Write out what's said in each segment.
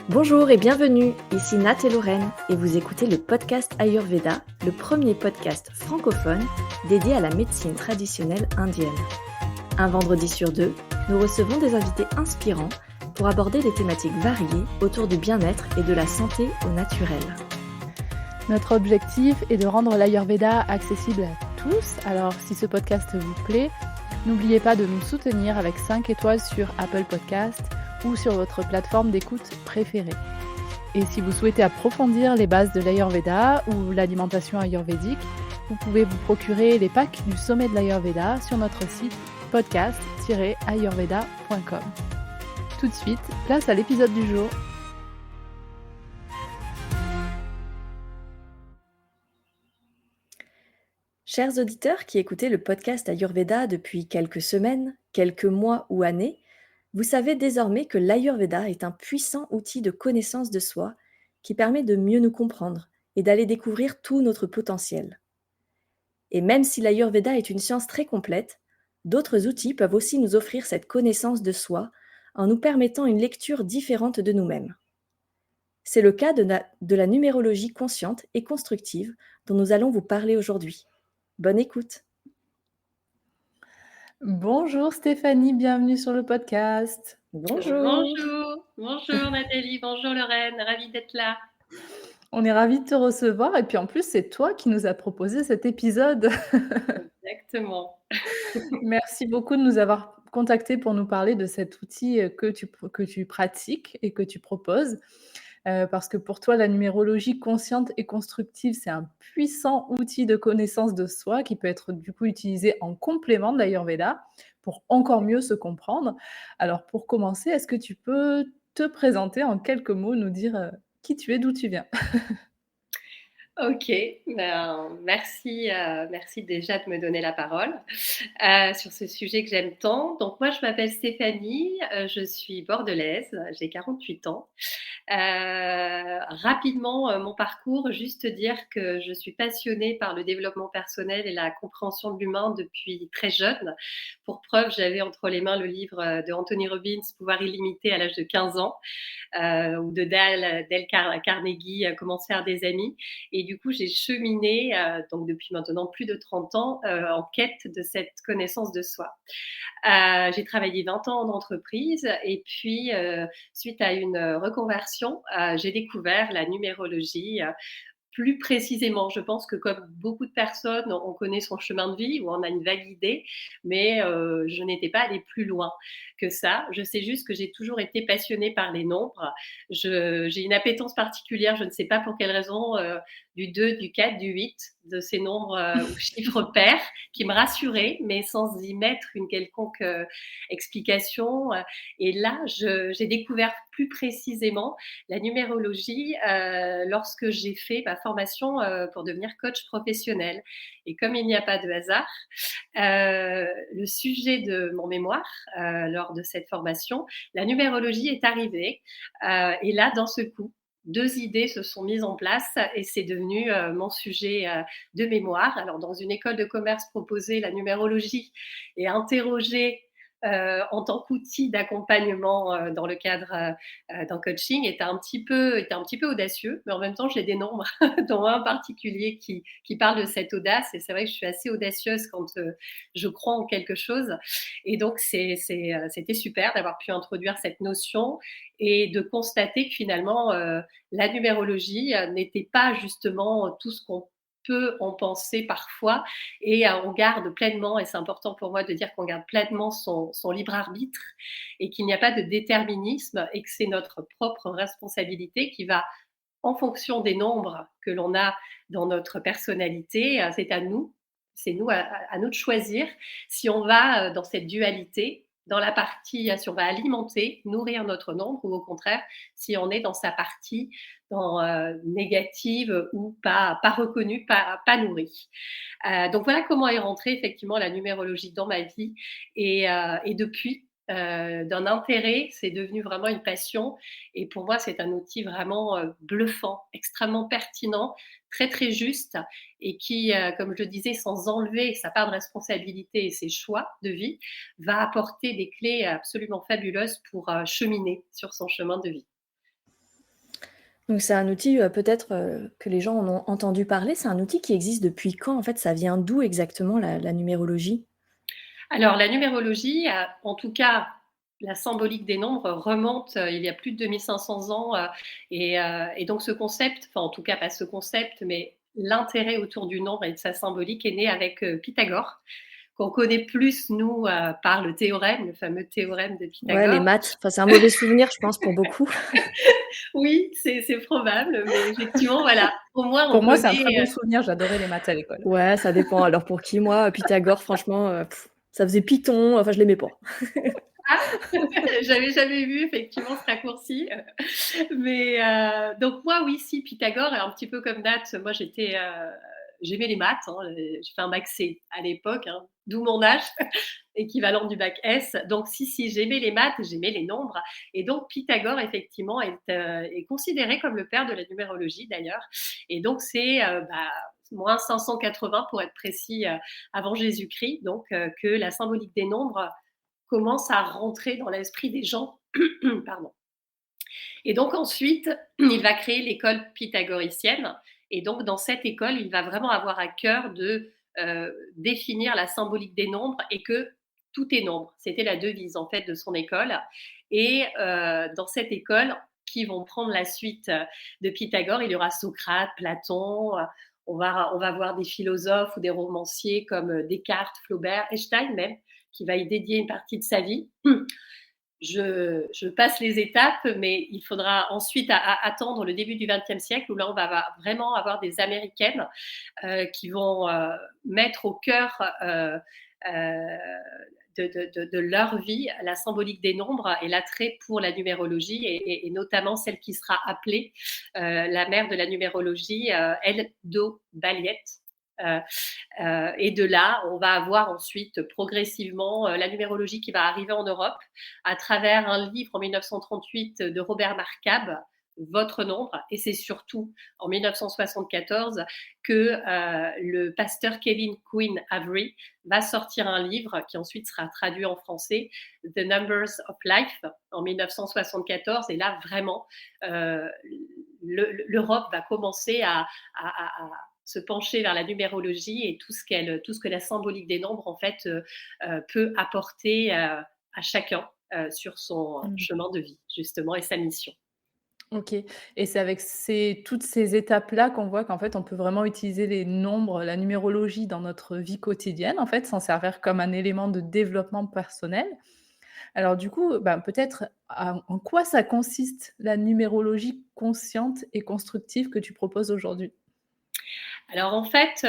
Bonjour et bienvenue, ici Nat et Lorraine et vous écoutez le podcast Ayurveda, le premier podcast francophone dédié à la médecine traditionnelle indienne. Un vendredi sur deux, nous recevons des invités inspirants pour aborder des thématiques variées autour du bien-être et de la santé au naturel. Notre objectif est de rendre l'Ayurveda accessible à tous, alors si ce podcast vous plaît, n'oubliez pas de nous soutenir avec 5 étoiles sur Apple Podcast ou sur votre plateforme d'écoute préférée. Et si vous souhaitez approfondir les bases de l'Ayurveda ou l'alimentation ayurvédique, vous pouvez vous procurer les packs du sommet de l'Ayurveda sur notre site podcast-ayurveda.com. Tout de suite, place à l'épisode du jour. Chers auditeurs qui écoutez le podcast Ayurveda depuis quelques semaines, quelques mois ou années, vous savez désormais que l'Ayurveda est un puissant outil de connaissance de soi qui permet de mieux nous comprendre et d'aller découvrir tout notre potentiel. Et même si l'Ayurveda est une science très complète, d'autres outils peuvent aussi nous offrir cette connaissance de soi en nous permettant une lecture différente de nous-mêmes. C'est le cas de la numérologie consciente et constructive dont nous allons vous parler aujourd'hui. Bonne écoute! Bonjour Stéphanie, bienvenue sur le podcast. Bonjour! Bonjour Nathalie, bonjour Lorraine, ravie d'être là. On est ravis de te recevoir et puis en plus c'est toi qui nous as proposé cet épisode. Exactement. Merci beaucoup de nous avoir contactés pour nous parler de cet outil que tu pratiques et que tu proposes. Parce que pour toi, la numérologie consciente et constructive, c'est un puissant outil de connaissance de soi qui peut être du coup utilisé en complément de l'Ayurveda pour encore mieux se comprendre. Alors pour commencer, est-ce que tu peux te présenter en quelques mots, nous dire qui tu es, d'où tu viens? Ok, merci déjà de me donner la parole sur ce sujet que j'aime tant. Donc moi, je m'appelle Stéphanie, je suis bordelaise, j'ai 48 ans. Rapidement, mon parcours, juste dire que je suis passionnée par le développement personnel et la compréhension de l'humain depuis très jeune. Pour preuve, j'avais entre les mains le livre de Anthony Robbins, Pouvoir illimité, à l'âge de 15 ans, ou de Dale Carnegie, Comment se faire des amis. Et du coup, j'ai cheminé, donc depuis maintenant plus de 30 ans, en quête de cette connaissance de soi. J'ai travaillé 20 ans en entreprise et puis, suite à une reconversion, j'ai découvert la numérologie. Plus précisément, je pense que comme beaucoup de personnes, on connaît son chemin de vie ou on a une vague idée, mais je n'étais pas allée plus loin que ça. Je sais juste que j'ai toujours été passionnée par les nombres. J'ai une appétence particulière, je ne sais pas pour quelle raison, du 2, du 4, du 8, de ces nombres ou chiffres pairs qui me rassuraient, mais sans y mettre une quelconque explication. Et là, j'ai découvert plus précisément la numérologie lorsque j'ai fait ma formation pour devenir coach professionnel. Et comme il n'y a pas de hasard, le sujet de mon mémoire lors de cette formation, la numérologie est arrivée. Et là, d'un seul coup, 2 idées se sont mises en place et c'est devenu mon sujet de mémoire. Alors, dans une école de commerce proposée, la numérologie est interrogée en tant qu'outil d'accompagnement dans le cadre d'un coaching était un petit peu audacieux, mais en même temps, j'ai des nombres, dont un particulier qui parle de cette audace. Et c'est vrai que je suis assez audacieuse quand je crois en quelque chose. Et donc, c'était super d'avoir pu introduire cette notion et de constater que finalement, la numérologie n'était pas justement tout ce qu'on peut en penser parfois et on garde pleinement, et c'est important pour moi de dire qu'on garde pleinement son libre arbitre et qu'il n'y a pas de déterminisme et que c'est notre propre responsabilité qui va, en fonction des nombres que l'on a dans notre personnalité, c'est nous, à nous de choisir si on va dans cette dualité, dans la partie, si on va alimenter, nourrir notre nombre, ou au contraire, si on est dans sa partie négative ou pas reconnue, pas nourrie. Donc voilà comment est rentrée effectivement la numérologie dans ma vie. Et depuis, d'un intérêt, c'est devenu vraiment une passion. Et pour moi, c'est un outil vraiment bluffant, extrêmement pertinent, très très juste, et qui, comme je le disais, sans enlever sa part de responsabilité et ses choix de vie, va apporter des clés absolument fabuleuses pour cheminer sur son chemin de vie. Donc c'est un outil, peut-être, que les gens en ont entendu parler. C'est un outil qui existe depuis quand, en fait? Ça vient d'où exactement la numérologie? Alors la numérologie, en tout cas la symbolique des nombres remonte, il y a plus de 2 500 ans, et donc ce concept, enfin en tout cas pas ce concept, mais l'intérêt autour du nombre et de sa symbolique est né avec, Pythagore, qu'on connaît plus nous, par le théorème, le fameux théorème de Ouais, les Pythagore. maths, enfin, c'est un mauvais souvenir, je pense, pour beaucoup. Oui, c'est probable, mais effectivement voilà, au moins on Pour moi, c'est un très connaît, bon souvenir, j'adorais les maths à l'école. Ouais, ça dépend. Alors pour qui? Moi, Pythagore, franchement, ça faisait Python, enfin je l'aimais pas. ah! J'avais jamais vu effectivement ce raccourci, mais donc moi oui, si Pythagore est un petit peu comme Nat, moi j'aimais les maths, hein, j'ai fait un bac C à l'époque, hein, d'où mon âge, équivalent du bac S. Donc si, j'aimais les maths, j'aimais les nombres et donc Pythagore effectivement est considéré comme le père de la numérologie d'ailleurs et donc c'est, moins 580 pour être précis, avant Jésus-Christ donc que la symbolique des nombres commence à rentrer dans l'esprit des gens. Pardon. Et donc ensuite, il va créer l'école pythagoricienne. Et donc dans cette école, il va vraiment avoir à cœur de définir la symbolique des nombres et que tout est nombre. C'était la devise en fait de son école. Et dans cette école, qui vont prendre la suite de Pythagore, il y aura Socrate, Platon. On va voir des philosophes ou des romanciers comme Descartes, Flaubert, Einstein même, qui va y dédier une partie de sa vie. Je passe les étapes, mais il faudra ensuite attendre le début du XXe siècle où là, on va vraiment avoir des Américaines qui vont mettre au cœur euh, de leur vie la symbolique des nombres et l'attrait pour la numérologie et notamment celle qui sera appelée la mère de la numérologie, Eldo Baliet. Euh, et de là, on va avoir ensuite progressivement la numérologie qui va arriver en Europe à travers un livre en 1938 de Robert Marcab, Votre nombre, et c'est surtout en 1974 que le pasteur Kevin Quinn Avery va sortir un livre qui ensuite sera traduit en français, The Numbers of Life, en 1974. Et là, vraiment, l'Europe va commencer à se pencher vers la numérologie et tout ce que la symbolique des nombres en fait peut apporter à chacun sur son Mmh. chemin de vie justement et sa mission. OK, et c'est avec toutes ces étapes-là qu'on voit qu'en fait, on peut vraiment utiliser les nombres, la numérologie dans notre vie quotidienne, en fait, s'en servir comme un élément de développement personnel. Alors du coup, ben, peut-être en quoi ça consiste la numérologie consciente et constructive que tu proposes aujourd'hui? Alors en fait,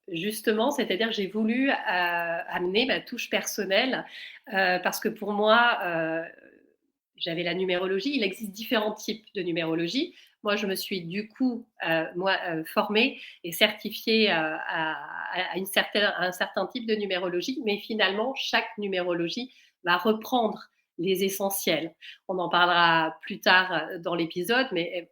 justement, c'est-à-dire que j'ai voulu amener ma touche personnelle parce que pour moi, j'avais la numérologie. Il existe différents types de numérologie. Moi, je me suis du coup, formée et certifiée à un certain type de numérologie, mais finalement, chaque numérologie va reprendre les essentiels. On en parlera plus tard dans l'épisode, mais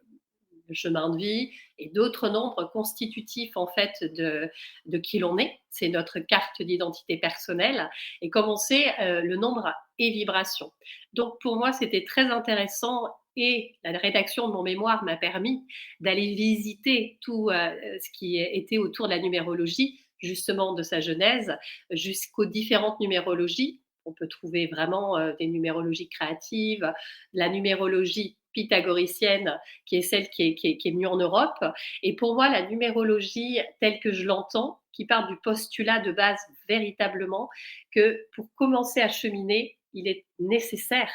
le chemin de vie et d'autres nombres constitutifs en fait de qui l'on est. C'est notre carte d'identité personnelle. Et comme on sait, le nombre est vibration. Donc pour moi, c'était très intéressant et la rédaction de mon mémoire m'a permis d'aller visiter tout ce qui était autour de la numérologie, justement de sa genèse, jusqu'aux différentes numérologies. On peut trouver vraiment des numérologies créatives, la numérologie pythagoricienne, qui est celle qui est venue en Europe. Et pour moi, la numérologie, telle que je l'entends, qui part du postulat de base véritablement que pour commencer à cheminer, il est nécessaire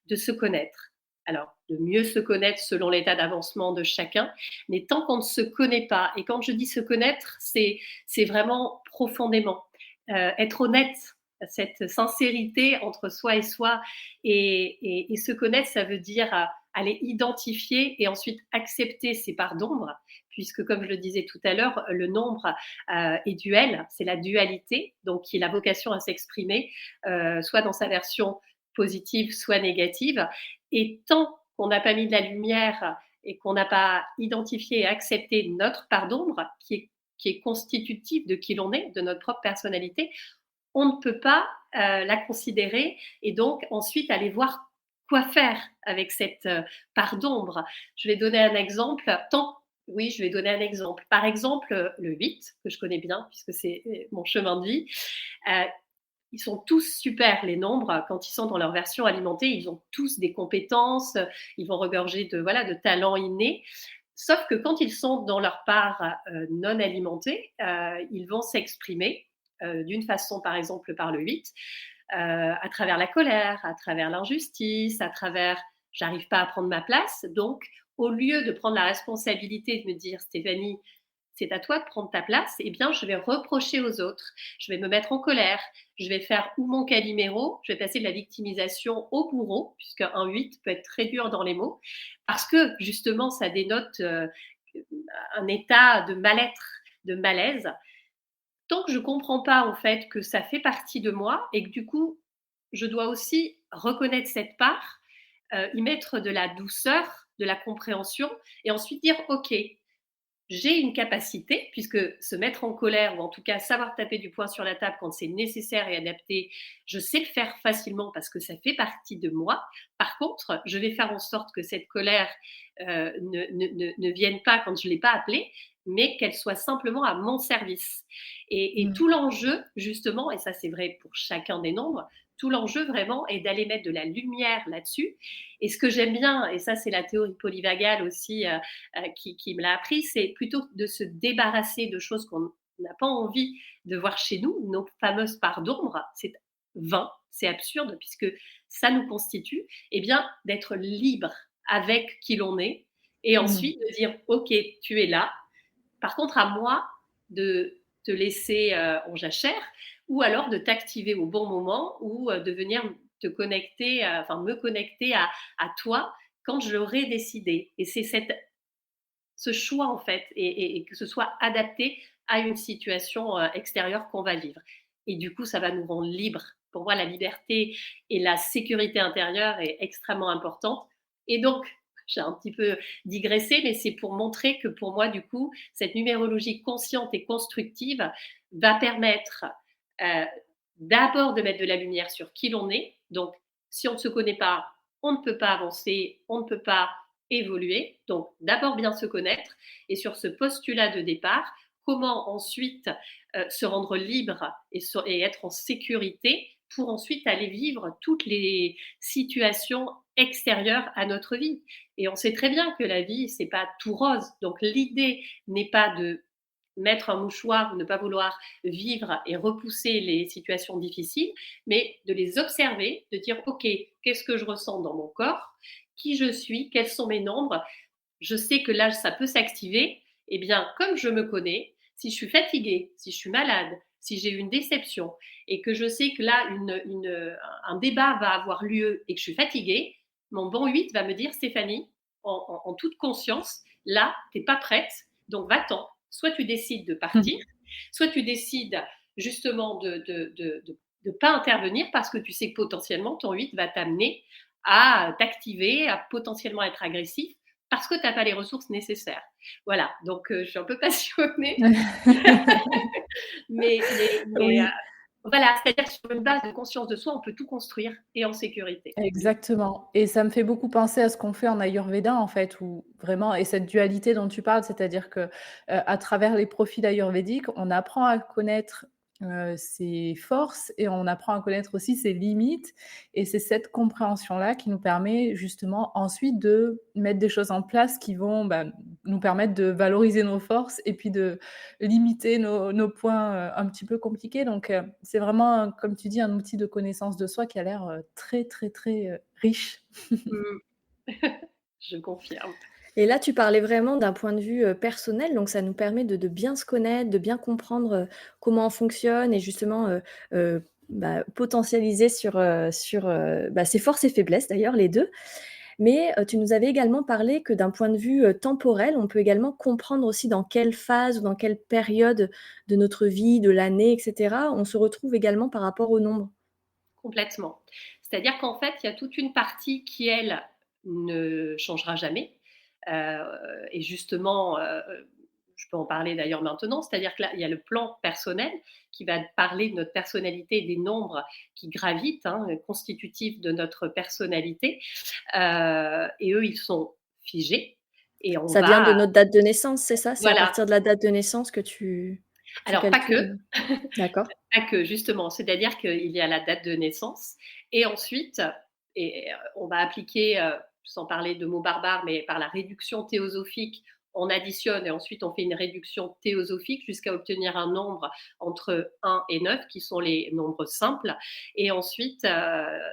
de se connaître. Alors, de mieux se connaître selon l'état d'avancement de chacun, mais tant qu'on ne se connaît pas, et quand je dis se connaître, c'est vraiment profondément être honnête, cette sincérité entre soi et soi, et se connaître, ça veut dire aller identifier et ensuite accepter ses parts d'ombre, puisque comme je le disais tout à l'heure, le nombre est duel, c'est la dualité, donc qui a la vocation à s'exprimer, soit dans sa version positive, soit négative. Et tant qu'on n'a pas mis de la lumière et qu'on n'a pas identifié et accepté notre part d'ombre, qui est constitutive de qui l'on est, de notre propre personnalité, on ne peut pas la considérer et donc ensuite aller voir quoi faire avec cette part d'ombre. Je vais donner un exemple. Oui, je vais donner un exemple. Par exemple, le 8, que je connais bien, puisque c'est mon chemin de vie. Euh, Ils sont tous super, les nombres. Quand ils sont dans leur version alimentée, ils ont tous des compétences, ils vont regorger de talents innés. Sauf que quand ils sont dans leur part non alimentée, ils vont s'exprimer d'une façon, par exemple, par le 8, à travers la colère, à travers l'injustice, à travers j'arrive pas à prendre ma place. Donc, au lieu de prendre la responsabilité de me dire, Stéphanie, c'est à toi de prendre ta place, eh bien, je vais reprocher aux autres. Je vais me mettre en colère. Je vais faire ou mon Calimero, je vais passer de la victimisation au bourreau, puisque un 8 peut être très dur dans les mots, parce que justement, ça dénote un état de mal-être, de malaise. Tant que je ne comprends pas en fait que ça fait partie de moi et que du coup, je dois aussi reconnaître cette part, y mettre de la douceur, de la compréhension et ensuite dire, OK, j'ai une capacité, puisque se mettre en colère, ou en tout cas savoir taper du poing sur la table quand c'est nécessaire et adapté, je sais le faire facilement parce que ça fait partie de moi. Par contre, je vais faire en sorte que cette colère ne vienne pas quand je ne l'ai pas appelée, mais qu'elle soit simplement à mon service. Et Mmh. tout l'enjeu, justement, et ça c'est vrai pour chacun des nombres, tout l'enjeu vraiment est d'aller mettre de la lumière là-dessus. Et ce que j'aime bien, et ça c'est la théorie polyvagale aussi, qui me l'a appris, c'est plutôt de se débarrasser de choses qu'on n'a pas envie de voir chez nous, nos fameuses parts d'ombre. C'est vain, c'est absurde puisque ça nous constitue, et bien d'être libre avec qui l'on est et Mmh. ensuite de dire ok, tu es là. Par contre, à moi de te laisser en jachère ou alors de t'activer au bon moment ou de venir te connecter, me connecter à toi quand je l'aurai décidé. Et c'est ce choix en fait et que ce soit adapté à une situation extérieure qu'on va vivre. Et du coup, ça va nous rendre libres. Pour moi, la liberté et la sécurité intérieure est extrêmement importante. Et donc, j'ai un petit peu digressé, mais c'est pour montrer que pour moi, du coup, cette numérologie consciente et constructive va permettre euh, d'abord de mettre de la lumière sur qui l'on est. Donc, si on ne se connaît pas, on ne peut pas avancer, on ne peut pas évoluer. Donc, d'abord bien se connaître et sur ce postulat de départ, comment ensuite se rendre libre et être en sécurité pour ensuite aller vivre toutes les situations extérieures à notre vie. Et on sait très bien que la vie, c'est pas tout rose. Donc, l'idée n'est pas de mettre un mouchoir ou ne pas vouloir vivre et repousser les situations difficiles, mais de les observer, de dire, OK, qu'est-ce que je ressens dans mon corps? Qui je suis? Quels sont mes nombres? Je sais que là, ça peut s'activer. Eh bien, comme je me connais, si je suis fatiguée, si je suis malade, si j'ai eu une déception et que je sais que là, un débat va avoir lieu et que je suis fatiguée, mon bon 8 va me dire, Stéphanie, en toute conscience, là, tu n'es pas prête, donc va-t'en. Soit tu décides de partir, soit tu décides justement de pas intervenir parce que tu sais que potentiellement ton 8 va t'amener à t'activer, à potentiellement être agressif parce que tu n'as pas les ressources nécessaires. Voilà, donc je suis un peu passionnée, mais Oui. voilà, c'est-à-dire que sur une base de conscience de soi, on peut tout construire et en sécurité. Exactement, et ça me fait beaucoup penser à ce qu'on fait en Ayurveda, en fait, où vraiment et cette dualité dont tu parles, c'est-à-dire que, à travers les profils ayurvédiques, on apprend à connaître, ses forces et on apprend à connaître aussi ses limites, et c'est cette compréhension-là qui nous permet justement ensuite de mettre des choses en place qui vont, bah, nous permettre de valoriser nos forces et puis de limiter nos points, un petit peu compliqués, donc c'est vraiment, comme tu dis, un outil de connaissance de soi qui a l'air, très, très, très, riche. Mmh. Je confirme. Et là, tu parlais vraiment d'un point de vue, personnel, donc ça nous permet de bien se connaître, de bien comprendre, comment on fonctionne et justement, potentialiser sur ses forces et faiblesses d'ailleurs, les 2. Mais, tu nous avais également parlé que d'un point de vue, temporel, on peut également comprendre aussi dans quelle phase ou dans quelle période de notre vie, de l'année et cetera, on se retrouve également par rapport au nombre. Complètement. C'est-à-dire qu'en fait, il y a toute une partie qui, elle, ne changera jamais. Et justement, je peux en parler d'ailleurs maintenant, c'est-à-dire que là, il y a le plan personnel qui va parler de notre personnalité, des nombres qui gravitent, hein, constitutifs de notre personnalité. Et eux, ils sont figés. Et on Ça vient de va, notre date de naissance, c'est ça? C'est à voilà. partir de la date de naissance que tu Alors, pas que, calcules? D'accord. pas que, justement. C'est-à-dire qu'il y a la date de naissance et ensuite, on va appliquer, sans parler de mots barbares, mais par la réduction théosophique, on additionne et ensuite on fait une réduction théosophique jusqu'à obtenir un nombre entre 1 et 9 qui sont les nombres simples. Et ensuite,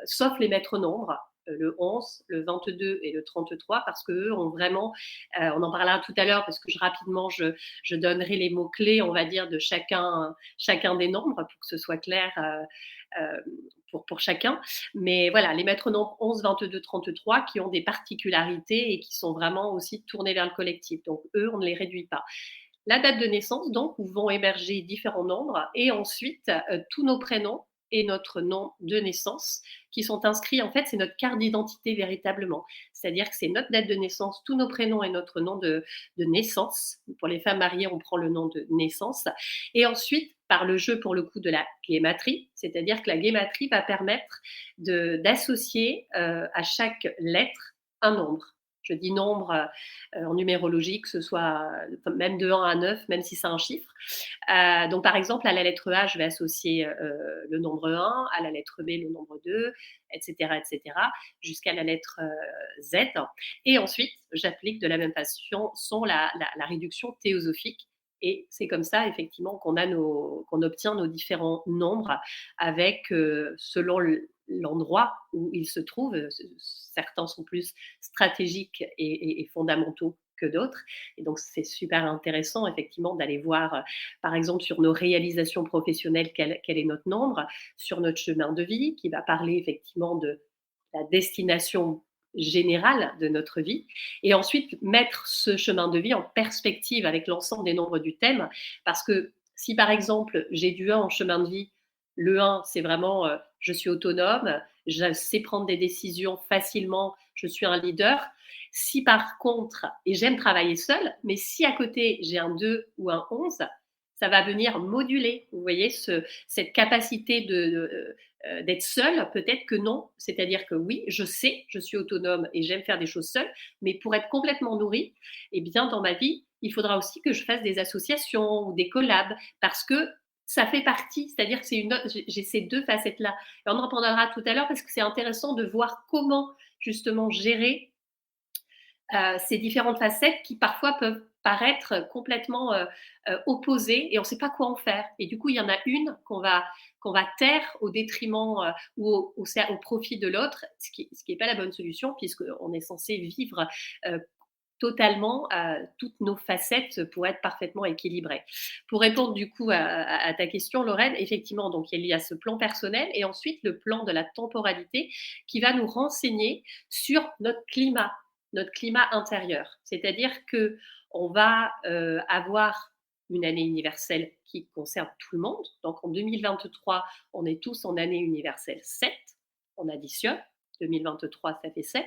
sauf les maîtres nombres, le 11, le 22 et le 33, parce qu'eux ont vraiment, on en parlera tout à l'heure, parce que rapidement, je donnerai les mots-clés, on va dire, de chacun des nombres pour que ce soit clair pour chacun. Mais voilà, les maîtres nombres 11, 22, 33 qui ont des particularités et qui sont vraiment aussi tournés vers le collectif. Donc, eux, on ne les réduit pas. La date de naissance, donc, où vont émerger différents nombres et ensuite tous nos prénoms et notre nom de naissance qui sont inscrits. En fait, c'est notre carte d'identité véritablement. C'est-à-dire que c'est notre date de naissance, tous nos prénoms et notre nom de naissance. Pour les femmes mariées, on prend le nom de naissance. Et ensuite, par le jeu, pour le coup, de la guématrie, c'est-à-dire que la guématrie va permettre d'associer à chaque lettre un nombre. Je dis nombre en numérologie, que ce soit même de 1 à 9, même si c'est un chiffre. Donc, par exemple, à la lettre A, je vais associer le nombre 1, à la lettre B, le nombre 2, etc., jusqu'à la lettre Z. Et ensuite, j'applique de la même façon la réduction théosophique. Et c'est comme ça, effectivement, qu'on obtient nos différents nombres avec, selon l'endroit où ils se trouvent. Certains sont plus stratégiques et fondamentaux que d'autres. Et donc, c'est super intéressant, effectivement, d'aller voir, par exemple, sur nos réalisations professionnelles, quel est notre nombre, sur notre chemin de vie, qui va parler, effectivement, de la destination générale de notre vie, et ensuite mettre ce chemin de vie en perspective avec l'ensemble des nombres du thème, parce que si par exemple j'ai du 1 en chemin de vie, le 1 c'est vraiment je suis autonome, je sais prendre des décisions facilement, je suis un leader. Si par contre, et j'aime travailler seule, mais si à côté j'ai un 2 ou un 11, ça va venir moduler, vous voyez, cette capacité d'être seule, peut-être que non. C'est-à-dire que oui, je sais, je suis autonome et j'aime faire des choses seule, mais pour être complètement nourrie, eh bien, dans ma vie, il faudra aussi que je fasse des associations ou des collabs, parce que ça fait partie, c'est-à-dire que j'ai ces deux facettes-là. Et on en reparlera tout à l'heure parce que c'est intéressant de voir comment justement gérer ces différentes facettes qui parfois peuvent paraître complètement opposées et on ne sait pas quoi en faire. Et du coup, il y en a une qu'on va taire au détriment ou au profit de l'autre, ce qui n'est pas la bonne solution puisqu'on est censé vivre totalement toutes nos facettes pour être parfaitement équilibrées. Pour répondre du coup à ta question, Lorraine, effectivement, donc il y a ce plan personnel et ensuite le plan de la temporalité qui va nous renseigner sur notre climat intérieur. C'est-à-dire que on va avoir une année universelle qui concerne tout le monde. Donc en 2023, on est tous en année universelle 7, on additionne. 2023, ça fait 7.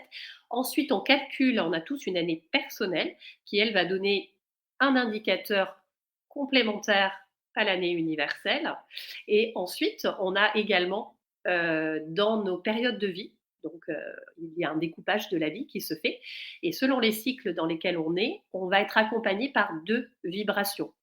Ensuite, on calcule, on a tous une année personnelle qui, elle, va donner un indicateur complémentaire à l'année universelle. Et ensuite, on a également dans nos périodes de vie, donc il y a un découpage de la vie qui se fait. Et selon les cycles dans lesquels on est, on va être accompagné par 2 vibrations.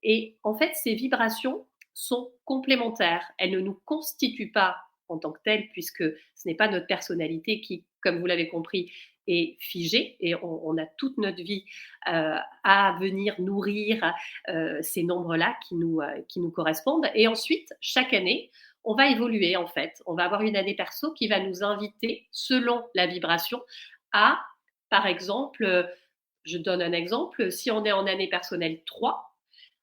Et en fait, ces vibrations sont complémentaires. Elles ne nous constituent pas en tant que telles, puisque ce n'est pas notre personnalité qui, comme vous l'avez compris, est figée. Et on a toute notre vie à venir nourrir ces nombres-là qui nous correspondent. Et ensuite, chaque année, on va évoluer en fait. On va avoir une année perso qui va nous inviter, selon la vibration, à, par exemple, je donne un exemple, si on est en année personnelle 3,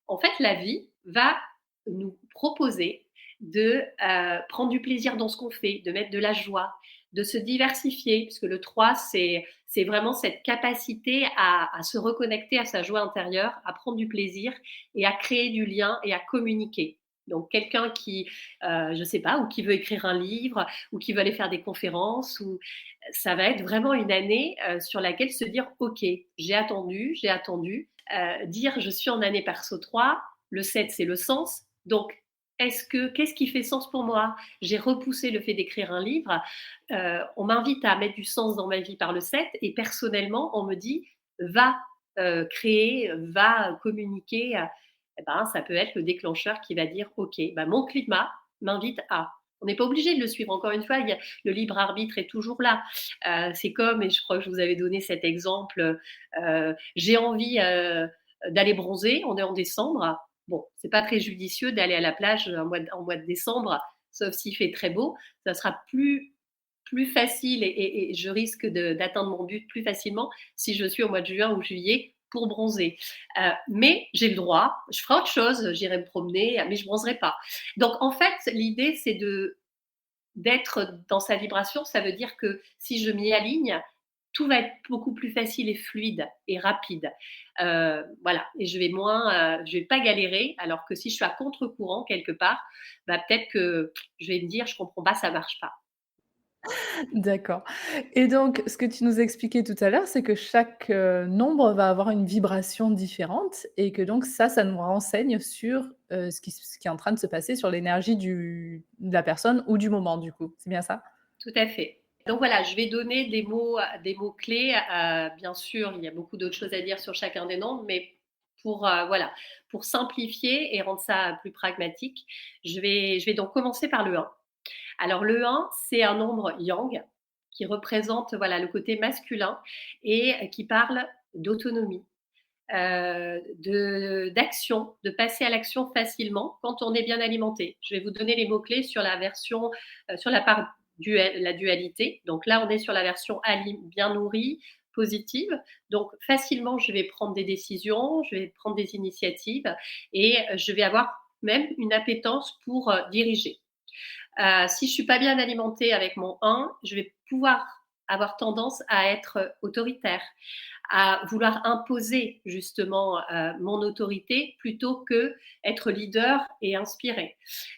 en fait, la vie va nous proposer de prendre du plaisir dans ce qu'on fait, de mettre de la joie, de se diversifier, puisque le 3, c'est vraiment cette capacité à se reconnecter à sa joie intérieure, à prendre du plaisir et à créer du lien et à communiquer. Donc quelqu'un qui, je ne sais pas, ou qui veut écrire un livre, ou qui veut aller faire des conférences, ou ça va être vraiment une année sur laquelle se dire, ok, j'ai attendu, dire je suis en année perso 3, le 7 c'est le sens, donc qu'est-ce qui fait sens pour moi? J'ai repoussé le fait d'écrire un livre, on m'invite à mettre du sens dans ma vie par le 7 et personnellement on me dit: «Va, créer, va communiquer», et ben, ça peut être le déclencheur qui va dire: «OK, bah, mon climat m'invite à». On n'est pas obligé de le suivre. Encore une fois, il y a le libre arbitre est toujours là. C'est comme et je crois que je vous avais donné cet exemple, j'ai envie, d'aller bronzer, on est en décembre. Bon, c'est pas très judicieux d'aller à la plage en mois de décembre, sauf s'il fait très beau. Ça sera plus facile et je risque d'atteindre mon but plus facilement si je suis au mois de juin ou juillet pour bronzer. Mais j'ai le droit, je ferai autre chose, j'irai me promener, mais je bronzerai pas. Donc en fait, l'idée, c'est d'être dans sa vibration. Ça veut dire que si je m'y aligne, tout va être beaucoup plus facile et fluide et rapide. Voilà, et je vais pas galérer. Alors que si je suis à contre-courant quelque part, bah, peut-être que je vais me dire: «Je comprends pas, ça marche pas». D'accord et donc ce que tu nous expliquais tout à l'heure, c'est que chaque, nombre va avoir une vibration différente et que donc ça nous renseigne sur, ce qui est en train de se passer sur l'énergie de la personne ou du moment du coup, c'est bien ça? Tout à fait. Donc voilà, je vais donner des mots clés. Bien sûr, il y a beaucoup d'autres choses à dire sur chacun des nombres, mais voilà, pour simplifier et rendre ça plus pragmatique, je vais donc commencer par le 1. Alors le 1, c'est un nombre yang qui représente voilà le côté masculin et qui parle d'autonomie, d'action, de passer à l'action facilement quand on est bien alimenté. Je vais vous donner les mots clés sur la version, sur la part la dualité. Donc là, on est sur la version bien nourrie, positive. Donc facilement, je vais prendre des décisions, je vais prendre des initiatives et je vais avoir même une appétence pour diriger. Si je suis pas bien alimentée avec mon 1, je vais pouvoir avoir tendance à être autoritaire, à vouloir imposer justement mon autorité plutôt que être leader et inspirer.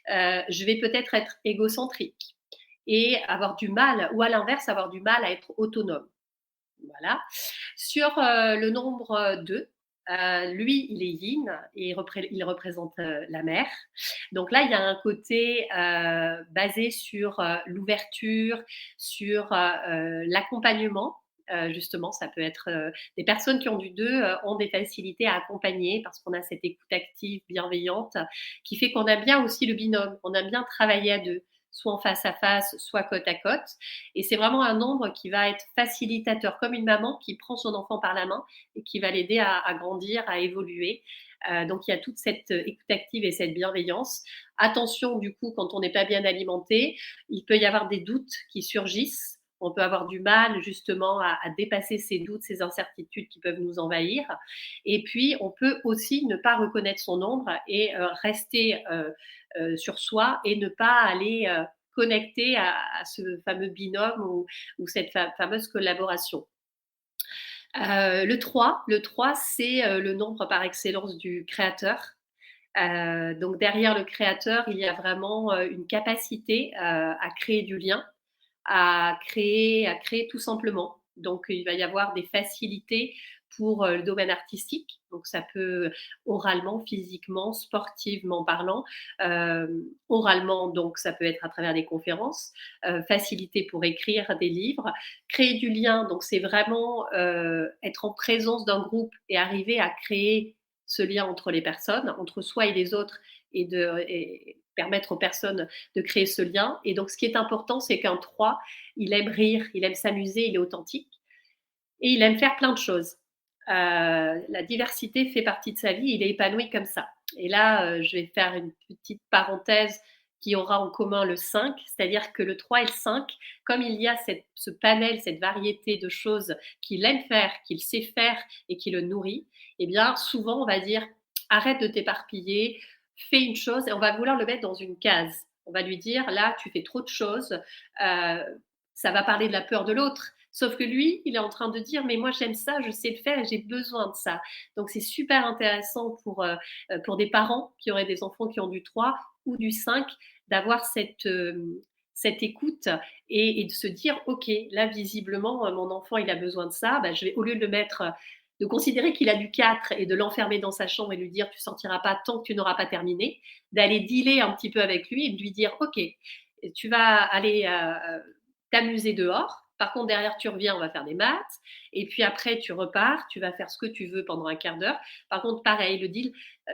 Je vais peut-être être égocentrique et avoir du mal, ou à l'inverse, avoir du mal à être autonome. Voilà. Sur le nombre 2, lui, il est yin et il représente la mer. Donc là, il y a un côté basé sur l'ouverture, sur l'accompagnement. Justement, ça peut être des personnes qui ont du 2 ont des facilités à accompagner parce qu'on a cette écoute active, bienveillante, qui fait qu'on aime bien aussi le binôme, on aime bien travailler à deux, soit en face à face, soit côte à côte. Et c'est vraiment un nombre qui va être facilitateur, comme une maman qui prend son enfant par la main et qui va l'aider à grandir, à évoluer. Donc il y a toute cette écoute active et cette bienveillance. Attention, du coup, quand on n'est pas bien alimenté, il peut y avoir des doutes qui surgissent. On peut avoir du mal justement à dépasser ces doutes, ces incertitudes qui peuvent nous envahir. Et puis, on peut aussi ne pas reconnaître son ombre et rester sur soi et ne pas aller connecter à ce fameux binôme ou cette fameuse collaboration. Le 3 c'est le nombre par excellence du créateur. Donc derrière le créateur, il y a vraiment une capacité à créer du lien, à créer tout simplement. Donc il va y avoir des facilités pour le domaine artistique. Donc ça peut oralement, physiquement, sportivement parlant. Oralement, donc ça peut être à travers des conférences, facilité pour écrire des livres, créer du lien. Donc c'est vraiment être en présence d'un groupe et arriver à créer ce lien entre les personnes, entre soi et les autres, et permettre aux personnes de créer ce lien. Et donc, ce qui est important, c'est qu'un 3, il aime rire, il aime s'amuser, il est authentique et il aime faire plein de choses. La diversité fait partie de sa vie, il est épanoui comme ça. Et là, je vais faire une petite parenthèse qui aura en commun le 5, c'est-à-dire que le 3 et le 5, comme il y a ce panel, cette variété de choses qu'il aime faire, qu'il sait faire et qui le nourrit, eh bien, souvent, on va dire arrête de t'éparpiller, fais une chose et on va vouloir le mettre dans une case. On va lui dire là, tu fais trop de choses, ça va parler de la peur de l'autre. Sauf que lui, il est en train de dire mais moi j'aime ça, je sais le faire et j'ai besoin de ça. Donc c'est super intéressant pour des parents qui auraient des enfants qui ont du 3 ou du 5 d'avoir cette écoute et de se dire ok là visiblement mon enfant il a besoin de ça, bah, je vais au lieu de le mettre de considérer qu'il a du 4 et de l'enfermer dans sa chambre et lui dire tu sortiras pas tant que tu n'auras pas terminé, d'aller dealer un petit peu avec lui et de lui dire ok, tu vas aller t'amuser dehors. Par contre, derrière, tu reviens, on va faire des maths. Et puis après, tu repars, tu vas faire ce que tu veux pendant un quart d'heure. Par contre, pareil, le deal,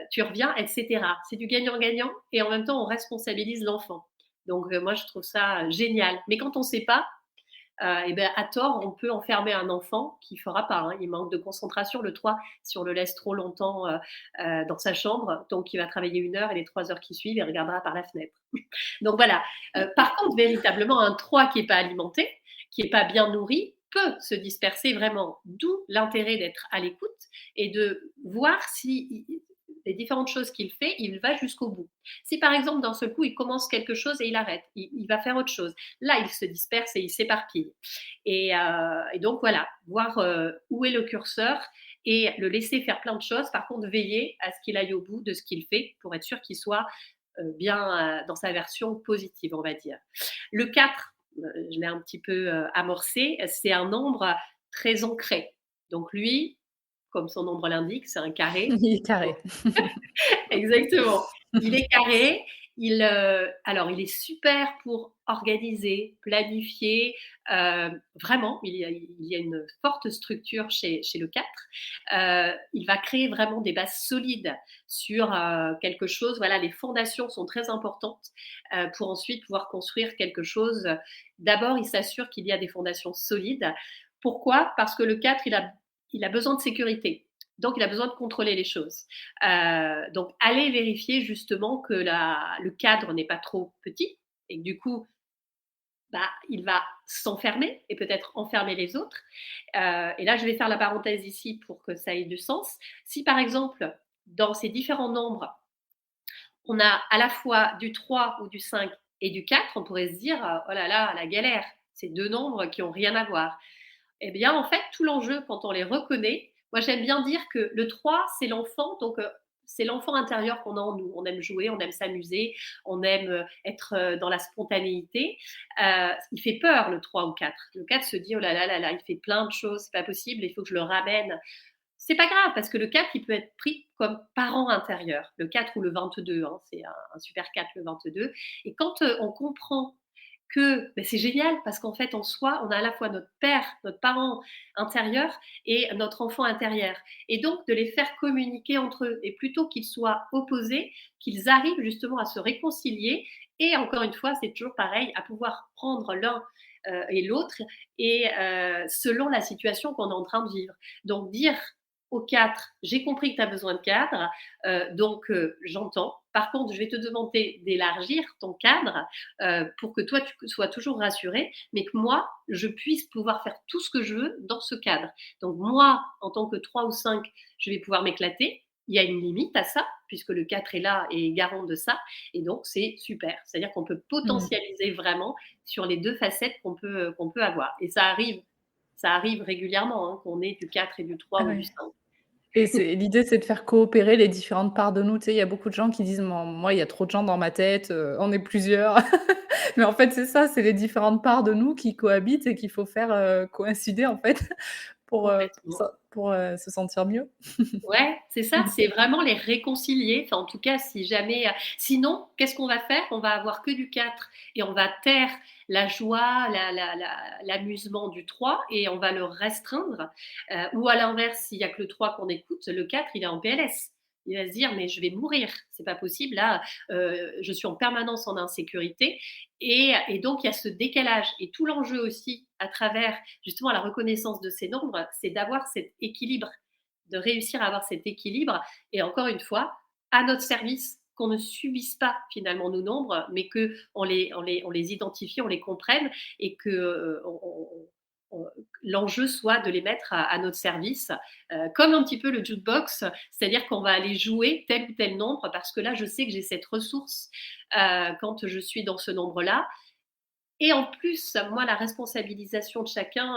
tu reviens, etc. C'est du gagnant-gagnant et en même temps, on responsabilise l'enfant. Donc, moi, je trouve ça génial. Mais quand on ne sait pas, et ben, à tort, on peut enfermer un enfant qui ne fera pas. Hein. Il manque de concentration. Le 3, si on le laisse trop longtemps dans sa chambre, donc il va travailler 1 heure et les 3 heures qui suivent, il regardera par la fenêtre. Donc voilà. Par contre, véritablement, un 3 qui n'est pas alimenté, qui n'est pas bien nourri, peut se disperser vraiment. D'où l'intérêt d'être à l'écoute et de voir si les différentes choses qu'il fait, il va jusqu'au bout. Si par exemple, d'un seul coup, il commence quelque chose et il arrête, il va faire autre chose, là, il se disperse et il s'éparpille. Et donc, voilà, voir où est le curseur et le laisser faire plein de choses. Par contre, veiller à ce qu'il aille au bout de ce qu'il fait pour être sûr qu'il soit bien dans sa version positive, on va dire. Le 4, je l'ai un petit peu amorcé, c'est un nombre très ancré. Donc lui, comme son nombre l'indique, c'est un carré. Il est carré. Exactement. Il est carré. Alors, il est super pour organiser, planifier. Vraiment, il y a une forte structure chez le 4. Il va créer vraiment des bases solides sur quelque chose. Voilà, les fondations sont très importantes pour ensuite pouvoir construire quelque chose. D'abord, il s'assure qu'il y a des fondations solides. Pourquoi? Parce que le 4, il a besoin de sécurité. Donc, il a besoin de contrôler les choses. Donc, allez vérifier justement que le cadre n'est pas trop petit et que du coup, il va s'enfermer et peut-être enfermer les autres. Et là, je vais faire la parenthèse ici pour que ça ait du sens. Si par exemple, dans ces différents nombres, on a à la fois du 3 ou du 5 et du 4, on pourrait se dire, oh là là, la galère, c'est 2 nombres qui n'ont rien à voir. Eh bien, en fait, tout l'enjeu, quand on les reconnaît, moi j'aime bien dire que le 3, c'est l'enfant, donc c'est l'enfant intérieur qu'on a en nous. On aime jouer, on aime s'amuser, on aime être dans la spontanéité. Il fait peur, le 3 ou 4. Le 4 se dit, oh là là là là, il fait plein de choses, c'est pas possible, il faut que je le ramène. C'est pas grave, parce que le 4, il peut être pris comme parent intérieur. Le 4 ou le 22, hein, c'est un super 4, le 22. Et quand on comprend que c'est génial parce qu'en fait, en soi, on a à la fois notre père, notre parent intérieur et notre enfant intérieur. Et donc, de les faire communiquer entre eux. Et plutôt qu'ils soient opposés, qu'ils arrivent justement à se réconcilier. Et encore une fois, c'est toujours pareil, à pouvoir prendre l'un et l'autre et selon la situation qu'on est en train de vivre. Donc, dire aux 4, j'ai compris que tu as besoin de cadre, donc j'entends. Par contre, je vais te demander d'élargir ton cadre pour que toi, tu sois toujours rassuré, mais que moi, je puisse pouvoir faire tout ce que je veux dans ce cadre. Donc moi, en tant que 3 ou 5, je vais pouvoir m'éclater. Il y a une limite à ça, puisque le 4 est là et est garant de ça. Et donc, c'est super. C'est-à-dire qu'on peut potentialiser vraiment sur les 2 facettes qu'on peut avoir. Et ça arrive régulièrement, hein, qu'on ait du 4 et du 3 Ah ou du ouais. 5. Et l'idée, c'est de faire coopérer les différentes parts de nous. Tu sais, il y a beaucoup de gens qui disent: Moi, il y a trop de gens dans ma tête, on est plusieurs». Mais en fait, c'est ça, c'est les différentes parts de nous qui cohabitent et qu'il faut faire, coïncider, en fait, pour Complètement. ça pour, se sentir mieux. Ouais, c'est ça, c'est vraiment les réconcilier. Enfin, en tout cas, si jamais, sinon, qu'est-ce qu'on va faire? On va avoir que du 4 et on va taire la joie, l'amusement du 3 et on va le restreindre. Ou à l'inverse, s'il y a que le 3 qu'on écoute, le 4 il est en PLS. Il va se dire: «Mais je vais mourir, c'est pas possible là, je suis en permanence en insécurité» et donc il y a ce décalage et tout l'enjeu aussi à travers justement la reconnaissance de ces nombres, c'est d'avoir cet équilibre, de réussir à avoir cet équilibre et encore une fois, à notre service, qu'on ne subisse pas finalement nos nombres, mais qu'on les identifie, on les comprenne et que l'enjeu soit de les mettre à notre service, comme un petit peu le jukebox, c'est-à-dire qu'on va aller jouer tel ou tel nombre parce que là, je sais que j'ai cette ressource quand je suis dans ce nombre-là. Et en plus, moi, la responsabilisation de chacun,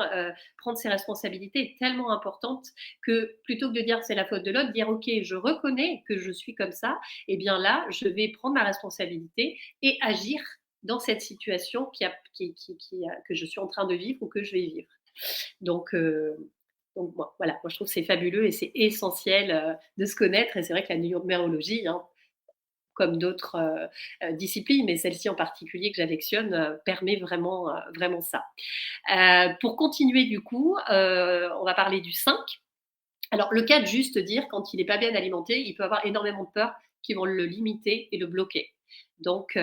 prendre ses responsabilités est tellement importante que plutôt que de dire c'est la faute de l'autre, dire ok, je reconnais que je suis comme ça, et bien là, je vais prendre ma responsabilité et agir dans cette situation que je suis en train de vivre ou que je vais vivre. Donc, Donc bon, voilà, moi je trouve que c'est fabuleux et c'est essentiel, de se connaître et c'est vrai que la numérologie, hein, comme d'autres, disciplines, mais celle-ci en particulier que j'affectionne, permet vraiment ça. Pour continuer du coup, on va parler du 5. Alors le 4, juste dire quand il n'est pas bien alimenté, il peut avoir énormément de peurs qui vont le limiter et le bloquer. Donc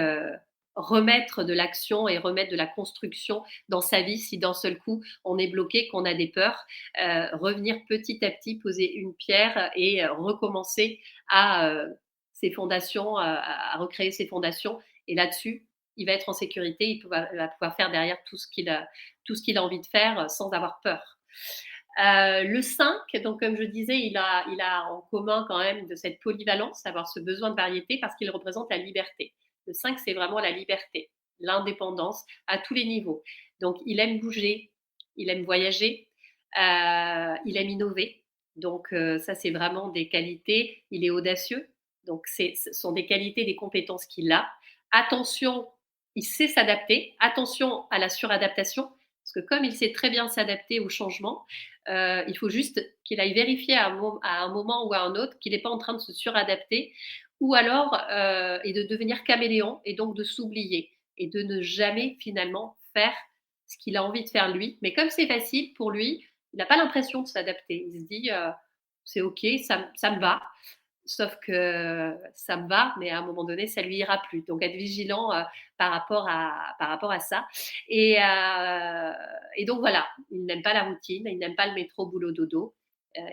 remettre de l'action et remettre de la construction dans sa vie si d'un seul coup on est bloqué, qu'on a des peurs, revenir petit à petit, poser une pierre et recommencer à ses fondations, à recréer ses fondations et là-dessus, il va être en sécurité, va pouvoir faire derrière tout ce qu'il a envie de faire sans avoir peur. Le 5, donc comme je disais, il a en commun quand même de cette polyvalence, avoir ce besoin de variété parce qu'il représente la liberté. Le 5, c'est vraiment la liberté, l'indépendance à tous les niveaux. Donc il aime bouger, il aime voyager, il aime innover. Donc ça, c'est vraiment des qualités. Il est audacieux. Donc ce sont des qualités, des compétences qu'il a. Attention, il sait s'adapter. Attention à la suradaptation. Parce que comme il sait très bien s'adapter au changement, il faut juste qu'il aille vérifier à un moment ou à un autre qu'il n'est pas en train de se suradapter ou alors et de devenir caméléon et donc de s'oublier et de ne jamais finalement faire ce qu'il a envie de faire lui. Mais comme c'est facile pour lui, il n'a pas l'impression de s'adapter. Il se dit c'est ok, ça me va. Sauf que ça me va, mais à un moment donné, ça lui ira plus. Donc être vigilant par rapport à ça. Et donc voilà, il n'aime pas la routine, il n'aime pas le métro boulot dodo.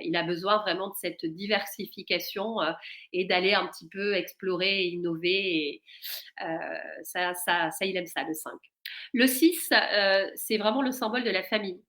Il a besoin vraiment de cette diversification et d'aller un petit peu explorer et innover. Et, ça, il aime ça, le 5. Le 6, c'est vraiment le symbole de la famille.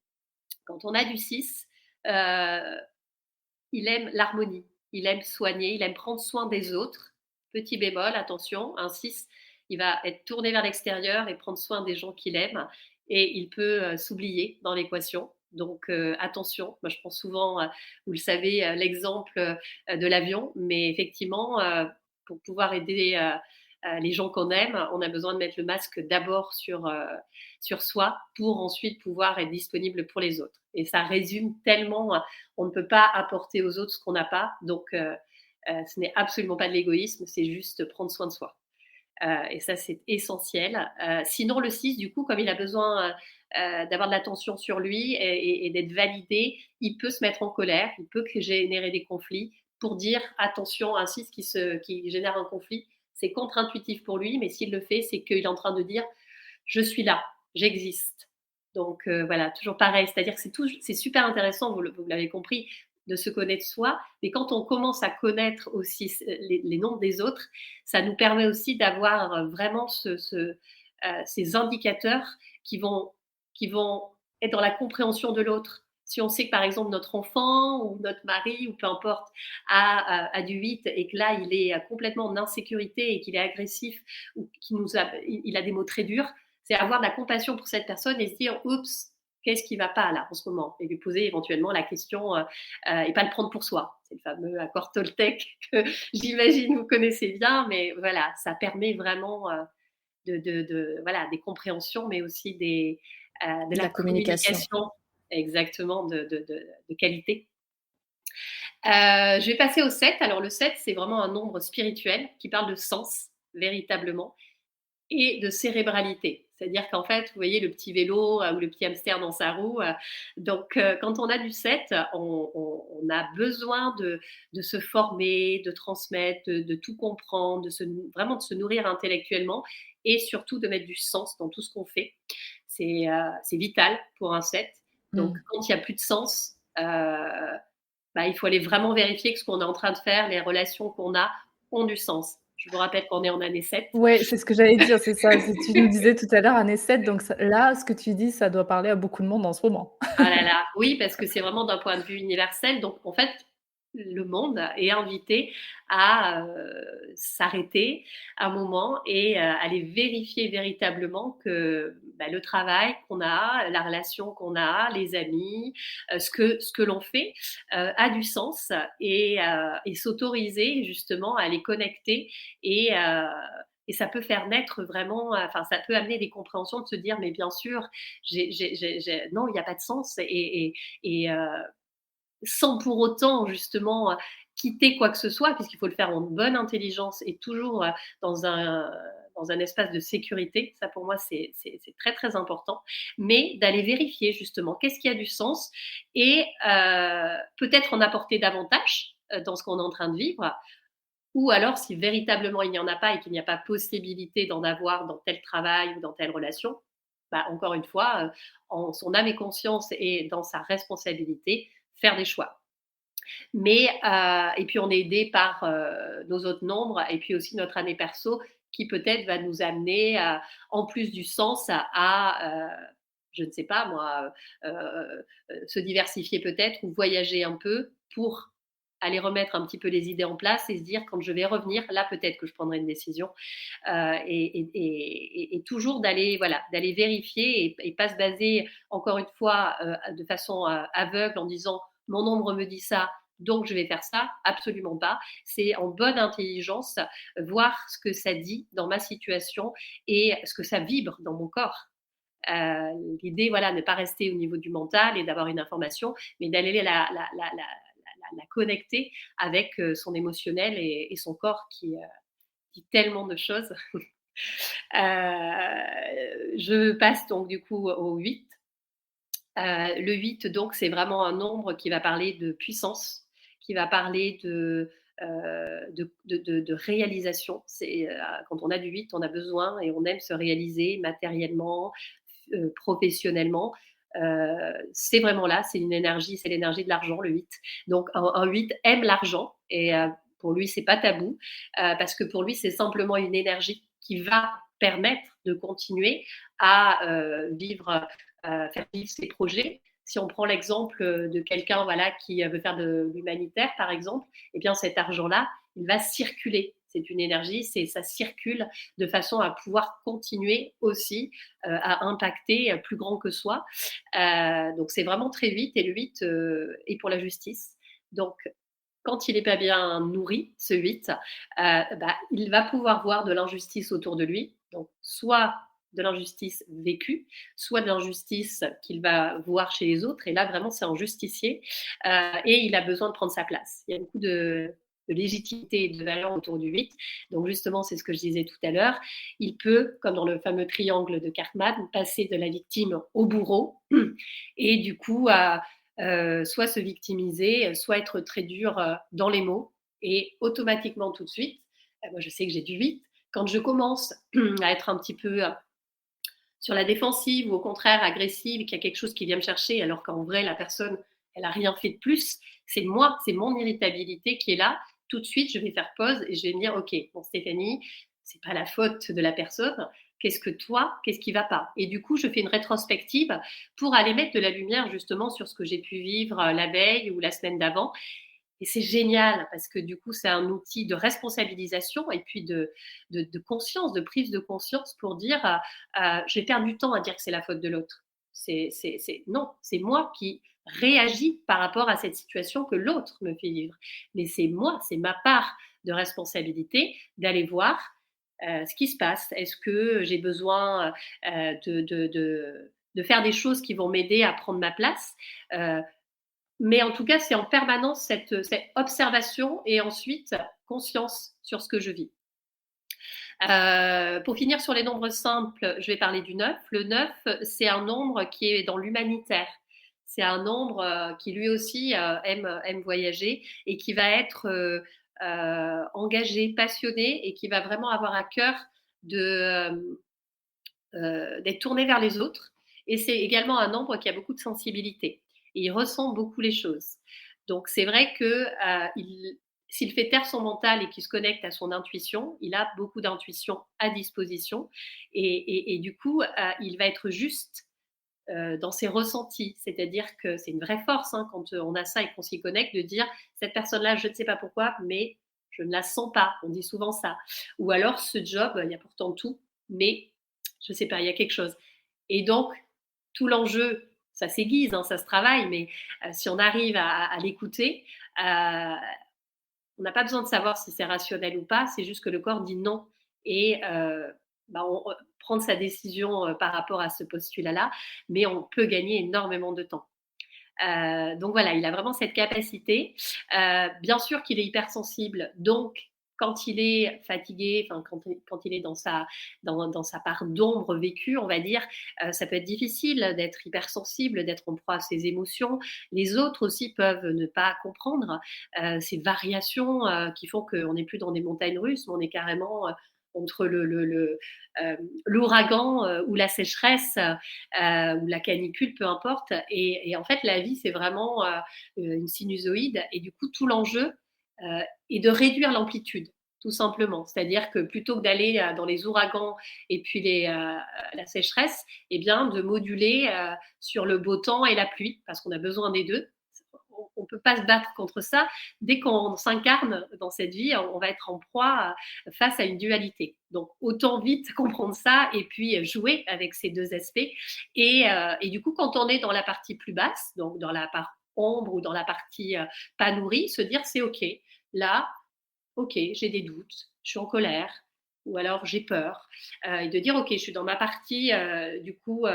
Quand on a du 6, il aime l'harmonie, il aime soigner, il aime prendre soin des autres. Petit bémol, attention, un 6, il va être tourné vers l'extérieur et prendre soin des gens qu'il aime et il peut s'oublier dans l'équation. Donc attention, moi je prends souvent, vous le savez, l'exemple de l'avion, mais effectivement, pour pouvoir aider les gens qu'on aime, on a besoin de mettre le masque d'abord sur soi pour ensuite pouvoir être disponible pour les autres. Et ça résume tellement, on ne peut pas apporter aux autres ce qu'on n'a pas. Donc, ce n'est absolument pas de l'égoïsme, c'est juste prendre soin de soi. Et ça, c'est essentiel. Sinon, le 6, du coup, comme il a besoin d'avoir de l'attention sur lui et d'être validé, il peut se mettre en colère, il peut générer des conflits pour dire attention, un 6 qui génère un conflit, c'est contre-intuitif pour lui, mais s'il le fait, c'est qu'il est en train de dire je suis là, j'existe. Donc voilà, toujours pareil, c'est-à-dire que c'est super intéressant, vous l'avez compris, de se connaître soi, mais quand on commence à connaître aussi les nombres des autres, ça nous permet aussi d'avoir vraiment ces indicateurs qui vont, qui vont être dans la compréhension de l'autre. Si on sait que par exemple notre enfant ou notre mari ou peu importe a du 8 et que là il est complètement en insécurité et qu'il est agressif ou il a des mots très durs, c'est avoir de la compassion pour cette personne et se dire oups, qu'est-ce qui ne va pas là en ce moment et lui poser éventuellement la question et pas le prendre pour soi. C'est le fameux accord Toltec que j'imagine vous connaissez bien, mais voilà, ça permet vraiment voilà, des compréhensions, mais aussi de la La communication. communication exactement de qualité. Je vais passer au 7. Alors le 7, c'est vraiment un nombre spirituel qui parle de sens, véritablement et de cérébralité. C'est-à-dire qu'en fait, vous voyez le petit vélo ou le petit hamster dans sa roue. Donc, quand on a du 7, on a besoin de se former, de transmettre, de tout comprendre, vraiment de se nourrir intellectuellement et surtout de mettre du sens dans tout ce qu'on fait. C'est vital pour un 7. Donc, Mmh. quand il n'y a plus de sens, il faut aller vraiment vérifier que ce qu'on est en train de faire, les relations qu'on a, ont du sens. Je vous rappelle qu'on est en année 7. Ouais, c'est ce que j'allais dire, c'est ça. C'est tu nous disais tout à l'heure année 7, donc ça là, ce que tu dis, ça doit parler à beaucoup de monde en ce moment. Ah là là, oui, parce que c'est vraiment d'un point de vue universel. Donc, en fait, le monde est invité à s'arrêter un moment et aller vérifier véritablement que le travail qu'on a, la relation qu'on a, les amis, ce que l'on fait a du sens et s'autoriser justement à les connecter et euh, et ça peut faire naître vraiment, enfin, ça peut amener des compréhensions de se dire, mais bien sûr, non, il n'y a pas de sens. Et sans pour autant justement quitter quoi que ce soit, puisqu'il faut le faire en bonne intelligence et toujours dans un dans un espace de sécurité. Ça, pour moi, c'est très, très important. Mais d'aller vérifier justement qu'est-ce qui a du sens et peut-être en apporter davantage dans ce qu'on est en train de vivre. Ou alors, si véritablement il n'y en a pas et qu'il n'y a pas possibilité d'en avoir dans tel travail ou dans telle relation, bah, encore une fois, en son âme et conscience et dans sa responsabilité, faire des choix. Mais et puis on est aidé par nos autres nombres et puis aussi notre année perso qui peut-être va nous amener en plus du sens je ne sais pas moi, se diversifier peut-être ou voyager un peu pour aller remettre un petit peu les idées en place et se dire quand je vais revenir, là peut-être que je prendrai une décision. Et toujours d'aller voilà, d'aller vérifier et pas se baser encore une fois de façon aveugle en disant mon ombre me dit ça, donc je vais faire ça. Absolument pas. C'est en bonne intelligence voir ce que ça dit dans ma situation et ce que ça vibre dans mon corps. L'idée, voilà, ne pas rester au niveau du mental et d'avoir une information, mais d'aller la connecter avec son émotionnel et son corps qui dit tellement de choses. Je passe donc du coup au 8. Le 8, donc, c'est vraiment un nombre qui va parler de puissance, qui va parler de réalisation. Quand on a du 8, on a besoin et on aime se réaliser matériellement, professionnellement. C'est vraiment là, c'est une énergie, c'est l'énergie de l'argent, le 8. Donc, un 8 aime l'argent et pour lui, c'est pas tabou parce que pour lui, c'est simplement une énergie qui va permettre de continuer à faire vivre ses projets. Si on prend l'exemple de quelqu'un voilà, qui veut faire de l'humanitaire, par exemple, eh bien cet argent-là, il va circuler. C'est une énergie, ça circule de façon à pouvoir continuer aussi à impacter plus grand que soi. Donc c'est vraiment très vite et le 8 est pour la justice. Donc quand il n'est pas bien nourri, ce 8, il va pouvoir voir de l'injustice autour de lui. Donc soit de l'injustice vécue, soit de l'injustice qu'il va voir chez les autres. Et là, vraiment, c'est un justicier et il a besoin de prendre sa place. Il y a beaucoup de légitimité et de valeur autour du 8. Donc justement, c'est ce que je disais tout à l'heure. Il peut, comme dans le fameux triangle de Cartman, passer de la victime au bourreau et du coup soit se victimiser, soit être très dur dans les mots et automatiquement tout de suite, moi je sais que j'ai du 8, quand je commence à être un petit peu sur la défensive ou au contraire agressive, qu'il y a quelque chose qui vient me chercher alors qu'en vrai la personne elle a rien fait de plus, c'est moi, c'est mon irritabilité qui est là. Tout de suite, je vais faire pause et je vais me dire ok, bon Stéphanie, c'est pas la faute de la personne. Qu'est-ce qui va pas? Et du coup, je fais une rétrospective pour aller mettre de la lumière justement sur ce que j'ai pu vivre la veille ou la semaine d'avant. Et c'est génial parce que du coup, c'est un outil de responsabilisation et puis de conscience, de prise de conscience pour dire j'ai perdu du temps à dire que c'est la faute de l'autre. Non, c'est moi qui réagis par rapport à cette situation que l'autre me fait vivre. Mais c'est moi, c'est ma part de responsabilité d'aller voir ce qui se passe. Est-ce que j'ai besoin de faire des choses qui vont m'aider à prendre ma place mais en tout cas, c'est en permanence cette observation et ensuite conscience sur ce que je vis. Pour finir sur les nombres simples, je vais parler du 9. Le 9, c'est un nombre qui est dans l'humanitaire. C'est un nombre qui lui aussi aime voyager et qui va être engagé, passionné et qui va vraiment avoir à cœur d'être tourné vers les autres. Et c'est également un nombre qui a beaucoup de sensibilité. Et il ressent beaucoup les choses. Donc c'est vrai que s'il fait taire son mental et qu'il se connecte à son intuition, il a beaucoup d'intuition à disposition. Et du coup, il va être juste dans ses ressentis. C'est-à-dire que c'est une vraie force hein, quand on a ça et qu'on s'y connecte de dire cette personne-là, je ne sais pas pourquoi, mais je ne la sens pas. On dit souvent ça. Ou alors ce job, il y a pourtant tout, mais je ne sais pas, il y a quelque chose. Et donc, tout l'enjeu, ça s'aiguise, hein, ça se travaille, mais si on arrive à l'écouter, on n'a pas besoin de savoir si c'est rationnel ou pas, c'est juste que le corps dit non. Et prendre sa décision par rapport à ce postulat-là, mais on peut gagner énormément de temps. Donc voilà, il a vraiment cette capacité. Bien sûr qu'il est hypersensible, donc quand il est fatigué, enfin quand il est dans sa part d'ombre vécue, on va dire, ça peut être difficile d'être hypersensible, d'être en proie à ses émotions. Les autres aussi peuvent ne pas comprendre ces variations qui font qu'on n'est plus dans des montagnes russes, mais on est carrément entre l'ouragan ou la sécheresse ou la canicule, peu importe. Et en fait, la vie, c'est vraiment une sinusoïde. Et du coup, tout l'enjeu est de réduire l'amplitude, tout simplement. C'est-à-dire que plutôt que d'aller dans les ouragans et puis la sécheresse, eh bien, de moduler sur le beau temps et la pluie, parce qu'on a besoin des deux. On ne peut pas se battre contre ça. Dès qu'on s'incarne dans cette vie, on va être en proie face à une dualité. Donc, autant vite comprendre ça et puis jouer avec ces deux aspects. Et du coup, quand on est dans la partie plus basse, donc dans la part ombre ou dans la partie pas nourrie, se dire c'est OK. Là, OK, j'ai des doutes, je suis en colère ou alors j'ai peur. Et de dire OK, je suis dans ma partie, du coup,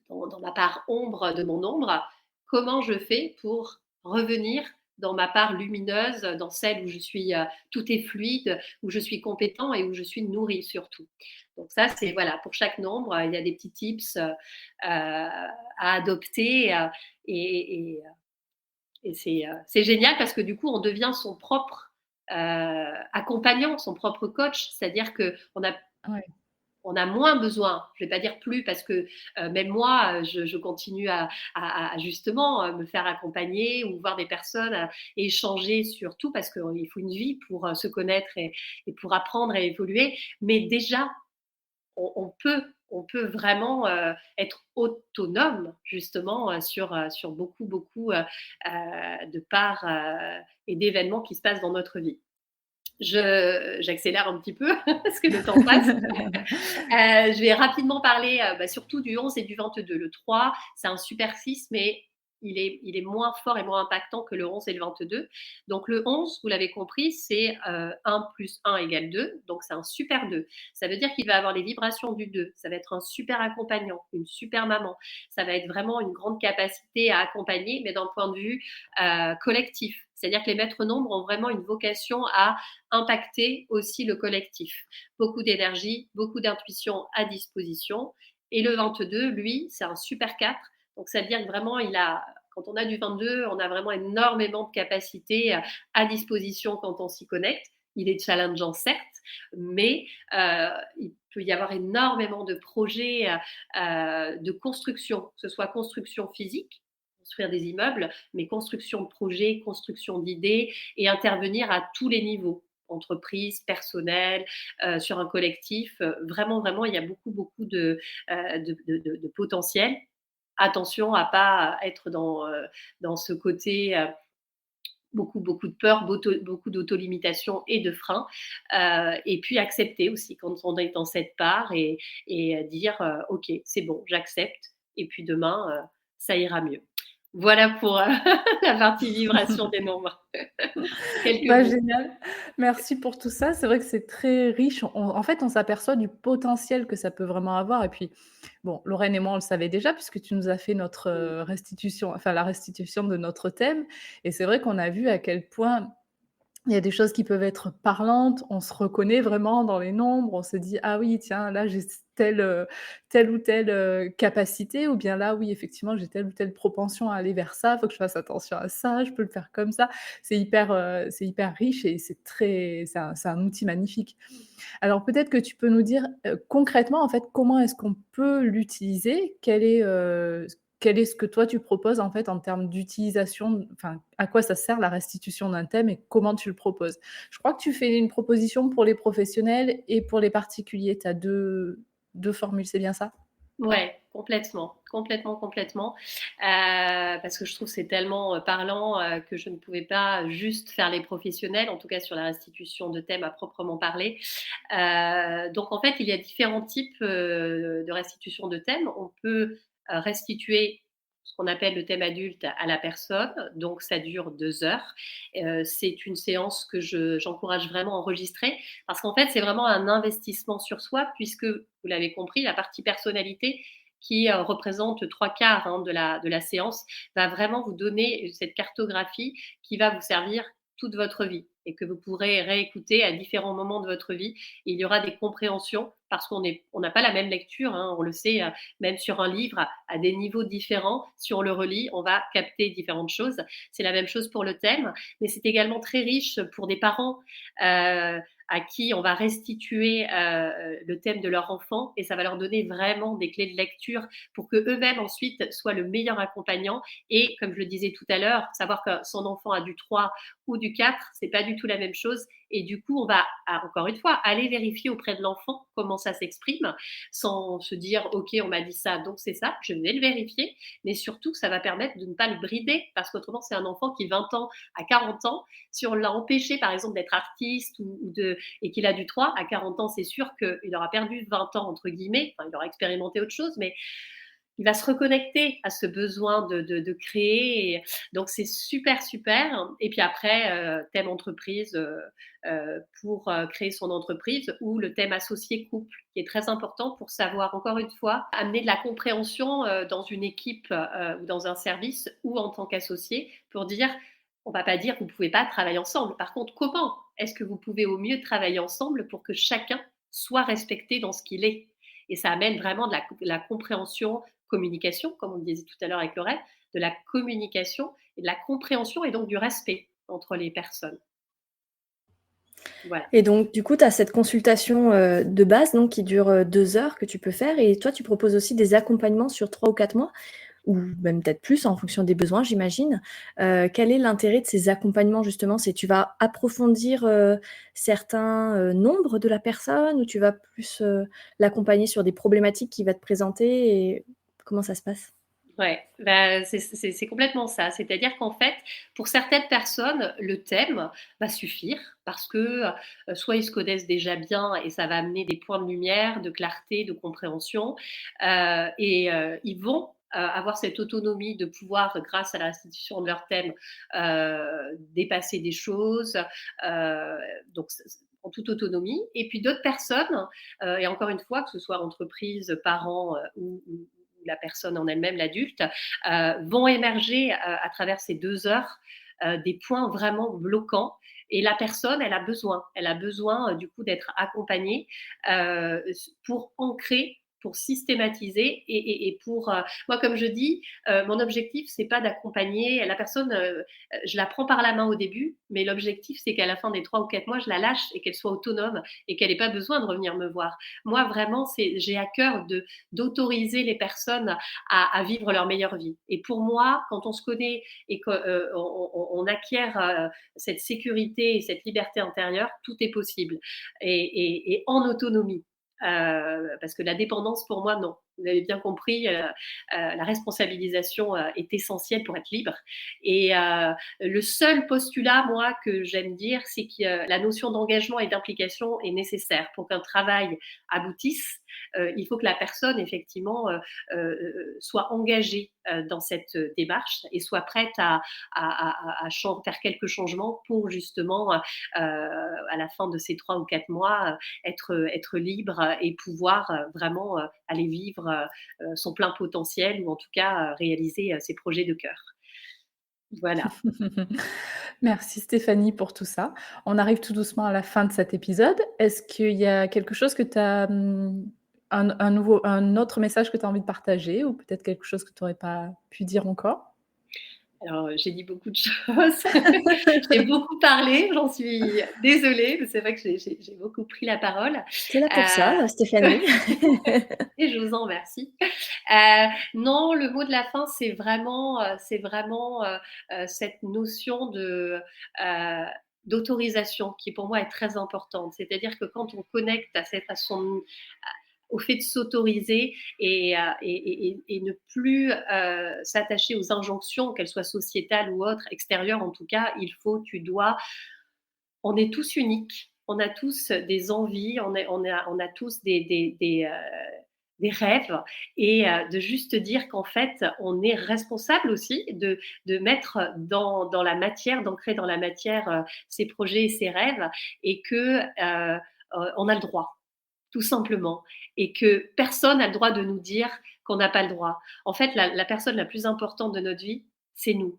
dans ma part ombre de mon ombre, comment je fais pour revenir dans ma part lumineuse, dans celle où je suis, tout est fluide, où je suis compétent et où je suis nourri surtout. Donc ça, c'est voilà, pour chaque nombre, il y a des petits tips à adopter et, et, et c'est génial parce que du coup, on devient son propre accompagnant, son propre coach, c'est-à-dire qu'on a Ouais. on a moins besoin, je ne vais pas dire plus, parce que même moi, je continue à justement me faire accompagner ou voir des personnes, échanger sur tout, parce qu'il faut une vie pour se connaître et pour apprendre et évoluer. Mais déjà, on peut vraiment être autonome, justement, sur beaucoup, beaucoup de parts et d'événements qui se passent dans notre vie. J'accélère un petit peu parce que le temps passe. Je vais rapidement parler surtout du 11 et du 22. Le 3, c'est un super 6, mais il est moins fort et moins impactant que le 11 et le 22. Donc le 11, vous l'avez compris, c'est 1 plus 1 égale 2. Donc c'est un super 2. Ça veut dire qu'il va avoir les vibrations du 2. Ça va être un super accompagnant, une super maman. Ça va être vraiment une grande capacité à accompagner, mais d'un point de vue collectif. C'est-à-dire que les maîtres nombres ont vraiment une vocation à impacter aussi le collectif. Beaucoup d'énergie, beaucoup d'intuition à disposition. Et le 22, lui, c'est un super 4. Donc, ça veut dire que vraiment, quand on a du 22, on a vraiment énormément de capacités à disposition quand on s'y connecte. Il est challengeant, certes, mais il peut y avoir énormément de projets de construction, que ce soit construction physique, construire des immeubles, mais construction de projets, construction d'idées et intervenir à tous les niveaux entreprise, personnel, sur un collectif. Vraiment, vraiment, il y a beaucoup, beaucoup de potentiel. Attention à pas être dans ce côté beaucoup, beaucoup de peur, beaucoup d'autolimitation et de frein. Et puis accepter aussi quand on est dans cette part et dire OK, c'est bon, j'accepte. Et puis demain, ça ira mieux. Voilà pour la partie vibration des nombres. Quelques Bah, mots. génial. Merci pour tout ça. C'est vrai que c'est très riche. En fait, on s'aperçoit du potentiel que ça peut vraiment avoir et puis, bon, Lorraine et moi, on le savait déjà puisque tu nous as fait notre, restitution, enfin la restitution de notre thème et c'est vrai qu'on a vu à quel point il y a des choses qui peuvent être parlantes, on se reconnaît vraiment dans les nombres, on se dit: «Ah oui, tiens, là, j'ai telle ou telle, capacité» ou bien là, oui, effectivement, j'ai telle ou telle propension à aller vers ça, faut que je fasse attention à ça, je peux le faire comme ça. C'est hyper riche et c'est un outil magnifique. Alors peut-être que tu peux nous dire, concrètement, en fait, comment est-ce qu'on peut l'utiliser? Quel est ce que toi tu proposes, en fait, en termes d'utilisation, enfin, à quoi ça sert la restitution d'un thème et comment tu le proposes? Je crois que tu fais une proposition pour les professionnels et pour les particuliers. Tu as 2 formules, c'est bien ça? Ouais, complètement, complètement, complètement. Parce que je trouve que c'est tellement, parlant, que je ne pouvais pas juste faire les professionnels, en tout cas sur la restitution de thèmes à proprement parler. Donc en fait, il y a différents types, de restitution de thèmes. On peut, restituer ce qu'on appelle le thème adulte à la personne, donc ça dure 2 heures. C'est une séance que j'encourage vraiment à enregistrer parce qu'en fait, c'est vraiment un investissement sur soi puisque, vous l'avez compris, la partie personnalité qui représente 3/4 de la séance, va vraiment vous donner cette cartographie qui va vous servir toute votre vie et que vous pourrez réécouter à différents moments de votre vie. Et il y aura des compréhensions parce on n'a pas la même lecture, hein, on le sait, même sur un livre à des niveaux différents. Si on le relit, on va capter différentes choses. C'est la même chose pour le thème, mais c'est également très riche pour des parents à qui on va restituer le thème de leur enfant et ça va leur donner vraiment des clés de lecture pour que eux-mêmes ensuite soient le meilleur accompagnant. Et comme je le disais tout à l'heure, savoir que son enfant a du 3 ou du 4, c'est pas du tout la même chose. Et du coup, on va, encore une fois, aller vérifier auprès de l'enfant comment ça s'exprime, sans se dire, OK, on m'a dit ça, donc c'est ça, je vais le vérifier. Mais surtout, ça va permettre de ne pas le brider, parce qu'autrement, c'est un enfant qui, 20 ans à 40 ans, si on l'a empêché, par exemple, d'être artiste et qu'il a du 3, à 40 ans, c'est sûr qu'il aura perdu 20 ans, entre guillemets, enfin, il aura expérimenté autre chose, mais il va se reconnecter à ce besoin de créer. Donc, c'est super, super. Et puis après, thème entreprise pour créer son entreprise ou le thème associé couple, qui est très important pour savoir, encore une fois, amener de la compréhension dans une équipe ou dans un service ou en tant qu'associé pour dire, on ne va pas dire que vous ne pouvez pas travailler ensemble. Par contre, comment est-ce que vous pouvez au mieux travailler ensemble pour que chacun soit respecté dans ce qu'il est? Et ça amène vraiment de la compréhension, communication, comme on le disait tout à l'heure avec Lorraine, de la communication et de la compréhension et donc du respect entre les personnes. Voilà. Et donc, du coup, tu as cette consultation de base donc, qui dure 2 heures que tu peux faire. Et toi, tu proposes aussi des accompagnements sur 3 ou 4 mois, ou même peut-être plus en fonction des besoins, j'imagine. Quel est l'intérêt de ces accompagnements, justement? C'est tu vas approfondir certains nombres de la personne ou tu vas plus l'accompagner sur des problématiques qu'il va te présenter et comment ça se passe? Ouais, bah, c'est complètement ça. C'est-à-dire qu'en fait, pour certaines personnes, le thème va suffire parce que soit ils se connaissent déjà bien et ça va amener des points de lumière, de clarté, de compréhension, ils vont avoir cette autonomie de pouvoir, grâce à la restitution de leur thème, dépasser des choses, donc en toute autonomie. Et puis d'autres personnes, et encore une fois, que ce soit entreprise, parents ou la personne en elle-même, l'adulte, vont émerger à travers ces 2 heures des points vraiment bloquants. Et la personne, elle a besoin du coup d'être accompagnée pour ancrer, pour systématiser et pour moi, comme je dis, mon objectif, c'est pas d'accompagner la personne. Je la prends par la main au début, mais l'objectif, c'est qu'à la fin des 3 ou 4 mois, je la lâche et qu'elle soit autonome et qu'elle n'ait pas besoin de revenir me voir. Moi, vraiment, j'ai à cœur d'autoriser les personnes à vivre leur meilleure vie. Et pour moi, quand on se connaît et qu'on on acquiert cette sécurité et cette liberté intérieure, tout est possible et en autonomie. Parce que la dépendance, pour moi, non. Vous avez bien compris, la responsabilisation est essentielle pour être libre. Et le seul postulat, moi, que j'aime dire, c'est que la notion d'engagement et d'implication est nécessaire pour qu'un travail aboutisse. Il faut que la personne, effectivement, soit engagée dans cette démarche et soit prête à faire quelques changements pour justement, à la fin de ces 3 ou 4 mois, être libre et pouvoir vraiment aller vivre son plein potentiel ou en tout cas réaliser ses projets de cœur. Voilà. Merci Stéphanie pour tout ça. On arrive tout doucement à la fin de cet épisode. Est-ce qu'il y a quelque chose que tu as, un autre message que tu as envie de partager ou peut-être quelque chose que tu n'aurais pas pu dire encore? Alors, j'ai dit beaucoup de choses. J'ai beaucoup parlé, j'en suis désolée, mais c'est vrai que j'ai beaucoup pris la parole. Tu là pour ça, Stéphanie. Et je vous en remercie. Non, le mot de la fin, c'est vraiment cette notion d'autorisation qui pour moi est très importante. C'est-à-dire que quand on connecte à cette façon, au fait de s'autoriser et ne plus s'attacher aux injonctions, qu'elles soient sociétales ou autres, extérieures en tout cas, il faut, tu dois. On est tous uniques, on a tous des envies, on a tous des rêves et de juste dire qu'en fait, on est responsable aussi de mettre dans la matière, d'ancrer dans la matière ses projets et ses rêves et que on a le droit tout simplement, et que personne n'a le droit de nous dire qu'on n'a pas le droit. En fait, la personne la plus importante de notre vie, c'est nous.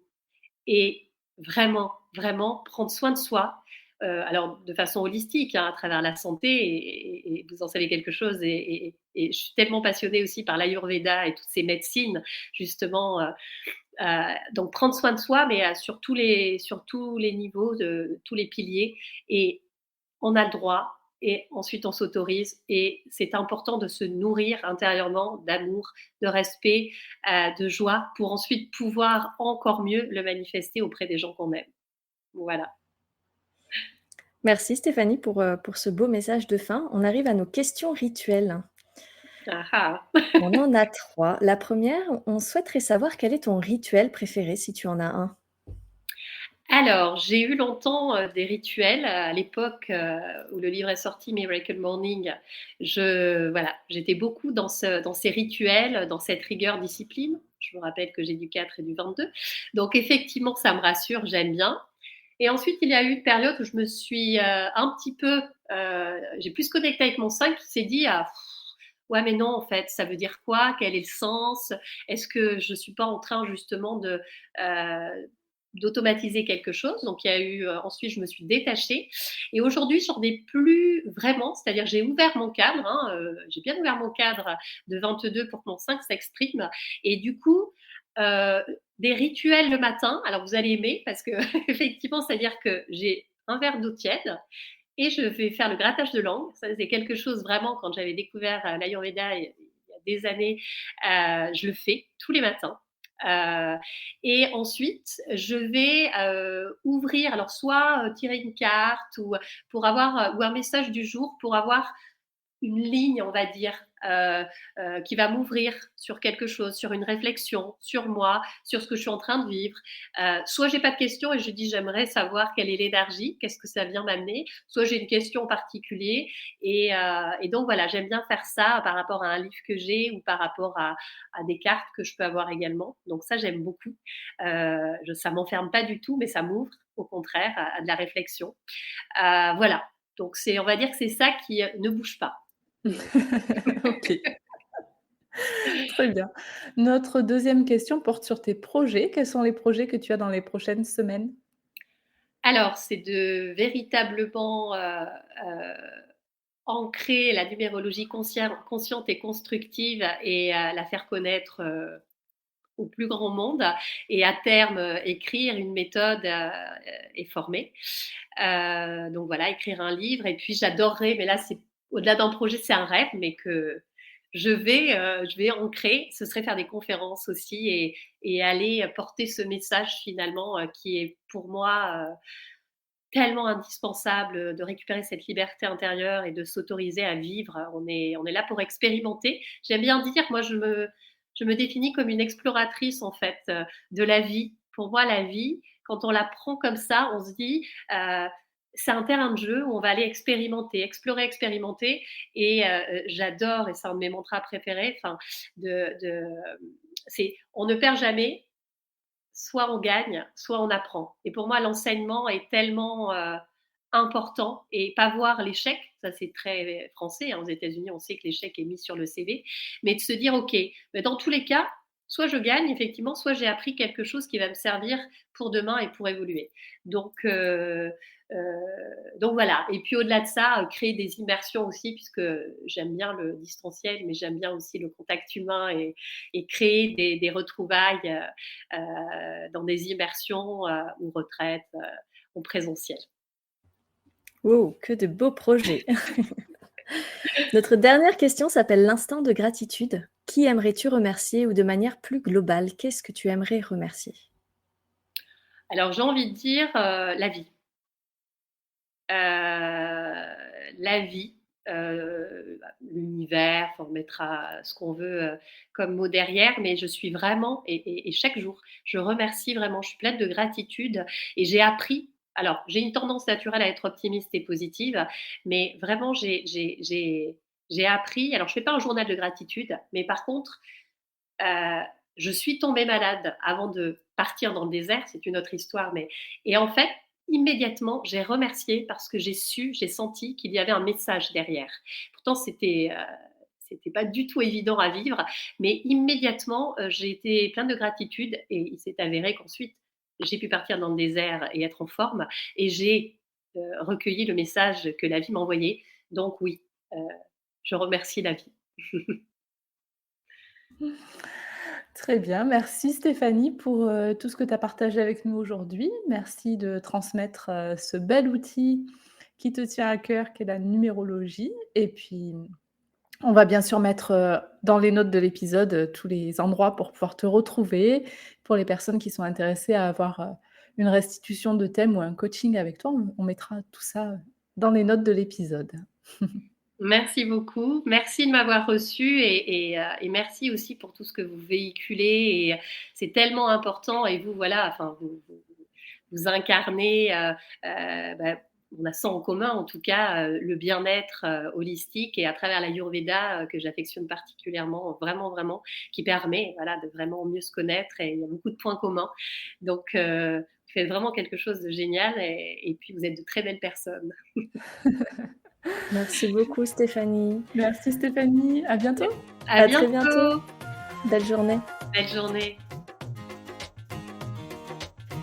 Et vraiment, vraiment prendre soin de soi, alors de façon holistique, hein, à travers la santé et vous en savez quelque chose et je suis tellement passionnée aussi par l'Ayurveda et toutes ces médecines justement, donc prendre soin de soi mais sur tous les niveaux, de tous les piliers et on a le droit et ensuite on s'autorise et c'est important de se nourrir intérieurement d'amour, de respect, de joie pour ensuite pouvoir encore mieux le manifester auprès des gens qu'on aime. Voilà. Merci Stéphanie pour ce beau message de fin. On arrive à nos questions rituelles. Ah ah. On en a 3. La première, on souhaiterait savoir quel est ton rituel préféré, si tu en as un? Alors, j'ai eu longtemps, des rituels, à l'époque, où le livre est sorti, Miracle Morning, j'étais beaucoup dans ces rituels, dans cette rigueur discipline. Je me rappelle que j'ai du 4 et du 22. Donc effectivement, ça me rassure, j'aime bien. Et ensuite, il y a eu une période où je me suis, un petit peu, j'ai plus connecté avec mon 5 qui s'est dit: «Ah, ouais, mais non, en fait, ça veut dire quoi? Quel est le sens? Est-ce que je suis pas en train justement d'automatiser quelque chose?» Donc il y a eu, ensuite je me suis détachée et aujourd'hui j'en ai plus vraiment, c'est-à-dire j'ai ouvert mon cadre, hein, j'ai bien ouvert mon cadre de 22 pour que mon 5 s'exprime et du coup, heu, des rituels le matin, alors vous allez aimer parce que effectivement, c'est-à-dire que j'ai un verre d'eau tiède et je vais faire le grattage de langue. Ça, c'est quelque chose vraiment quand j'avais découvert, l'Ayurveda il y a des années, je le fais tous les matins. Heu et ensuite, je vais, ouvrir alors soit, tirer une carte ou pour avoir, ou un message du jour pour avoir une ligne, on va dire, qui va m'ouvrir sur quelque chose, sur une réflexion, sur moi, sur ce que je suis en train de vivre. Soit j'ai pas de questions et je dis j'aimerais savoir quelle est l'énergie, qu'est-ce que ça vient m'amener. Soit j'ai une question en particulier et donc voilà, j'aime bien faire ça par rapport à un livre que j'ai ou par rapport à des cartes que je peux avoir également. Donc ça j'aime beaucoup. Ça m'enferme pas du tout, mais ça m'ouvre au contraire à de la réflexion. Voilà. Donc on va dire que c'est ça qui ne bouge pas. OK, très bien. Notre deuxième question porte sur tes projets. Quels sont les projets que tu as dans les prochaines semaines? Alors, c'est de véritablement, ancrer la numérologie consciente et constructive et la faire connaître, au plus grand monde et à terme, écrire une méthode, et former. Donc voilà, écrire un livre et puis j'adorerais, mais là c'est au-delà d'un projet, c'est un rêve, mais que je vais ancrer, ce serait faire des conférences aussi et aller porter ce message finalement, qui est pour moi, tellement indispensable, de récupérer cette liberté intérieure et de s'autoriser à vivre. On est là pour expérimenter. J'aime bien dire, moi je me définis comme une exploratrice en fait, de la vie. Pour moi, la vie, quand on la prend comme ça, on se dit, c'est un terrain de jeu où on va aller expérimenter, explorer, expérimenter et j'adore et c'est un de mes mantras préférés, enfin de c'est on ne perd jamais, soit on gagne, soit on apprend. Et pour moi, l'enseignement est tellement important et pas voir l'échec, ça c'est très français, hein, aux États-Unis, on sait que l'échec est mis sur le CV, mais de se dire, OK, mais dans tous les cas, soit je gagne effectivement, soit j'ai appris quelque chose qui va me servir pour demain et pour évoluer. Donc, euh, euh, donc voilà. Et puis au-delà de ça, créer des immersions aussi, puisque j'aime bien le distanciel, mais j'aime bien aussi le contact humain et créer des retrouvailles dans des immersions ou retraites en présentiel. Wow, que de beaux projets! Notre dernière question s'appelle l'instant de gratitude. Qui aimerais-tu remercier ou de manière plus globale, qu'est-ce que tu aimerais remercier? Alors j'ai envie de dire la vie. La vie, l'univers, enfin, on mettra ce qu'on veut comme mot derrière, mais je suis vraiment, et chaque jour, je remercie vraiment, je suis pleine de gratitude et j'ai appris. Alors, j'ai une tendance naturelle à être optimiste et positive, mais vraiment, j'ai appris. Alors, je ne fais pas un journal de gratitude, mais par contre, euh, je suis tombée malade avant de partir dans le désert, c'est une autre histoire, mais et en fait, immédiatement, j'ai remercié parce que j'ai senti qu'il y avait un message derrière. Pourtant, c'était pas du tout évident à vivre, mais immédiatement, j'ai été pleine de gratitude et il s'est avéré qu'ensuite, j'ai pu partir dans le désert et être en forme et j'ai, recueilli le message que la vie m'envoyait. Donc oui, je remercie la vie. Très bien, merci Stéphanie pour, tout ce que tu as partagé avec nous aujourd'hui. Merci de transmettre, ce bel outil qui te tient à cœur, qui est la numérologie et puis, on va bien sûr mettre, dans les notes de l'épisode, tous les endroits pour pouvoir te retrouver. Pour les personnes qui sont intéressées à avoir, une restitution de thème ou un coaching avec toi, on mettra tout ça, dans les notes de l'épisode. Merci beaucoup. Merci de m'avoir reçue et merci aussi pour tout ce que vous véhiculez et c'est tellement important et vous, voilà, enfin, vous incarnez, bah, on a ça en commun, en tout cas, le bien-être, holistique et à travers l'Ayurveda, que j'affectionne particulièrement, vraiment, vraiment, qui permet, voilà, de vraiment mieux se connaître et il y a beaucoup de points communs. Donc, vous faites vraiment quelque chose de génial et puis vous êtes de très belles personnes. Merci beaucoup Stéphanie. Merci Stéphanie, à bientôt. À À très bientôt. bientôt. Belle journée. Belle journée.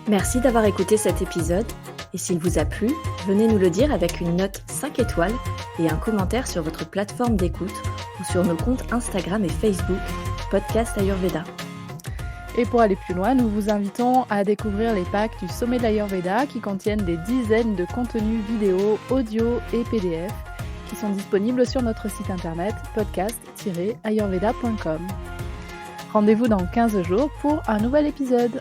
Merci d'avoir écouté cet épisode et s'il vous a plu, venez nous le dire avec une note 5 étoiles et un commentaire sur votre plateforme d'écoute ou sur nos comptes Instagram et Facebook, Podcast Ayurveda. Et pour aller plus loin, nous vous invitons à découvrir les packs du Sommet de l'Ayurveda qui contiennent des dizaines de contenus vidéo, audio et PDF qui sont disponibles sur notre site internet podcast-ayurveda.com. Rendez-vous dans 15 jours pour un nouvel épisode.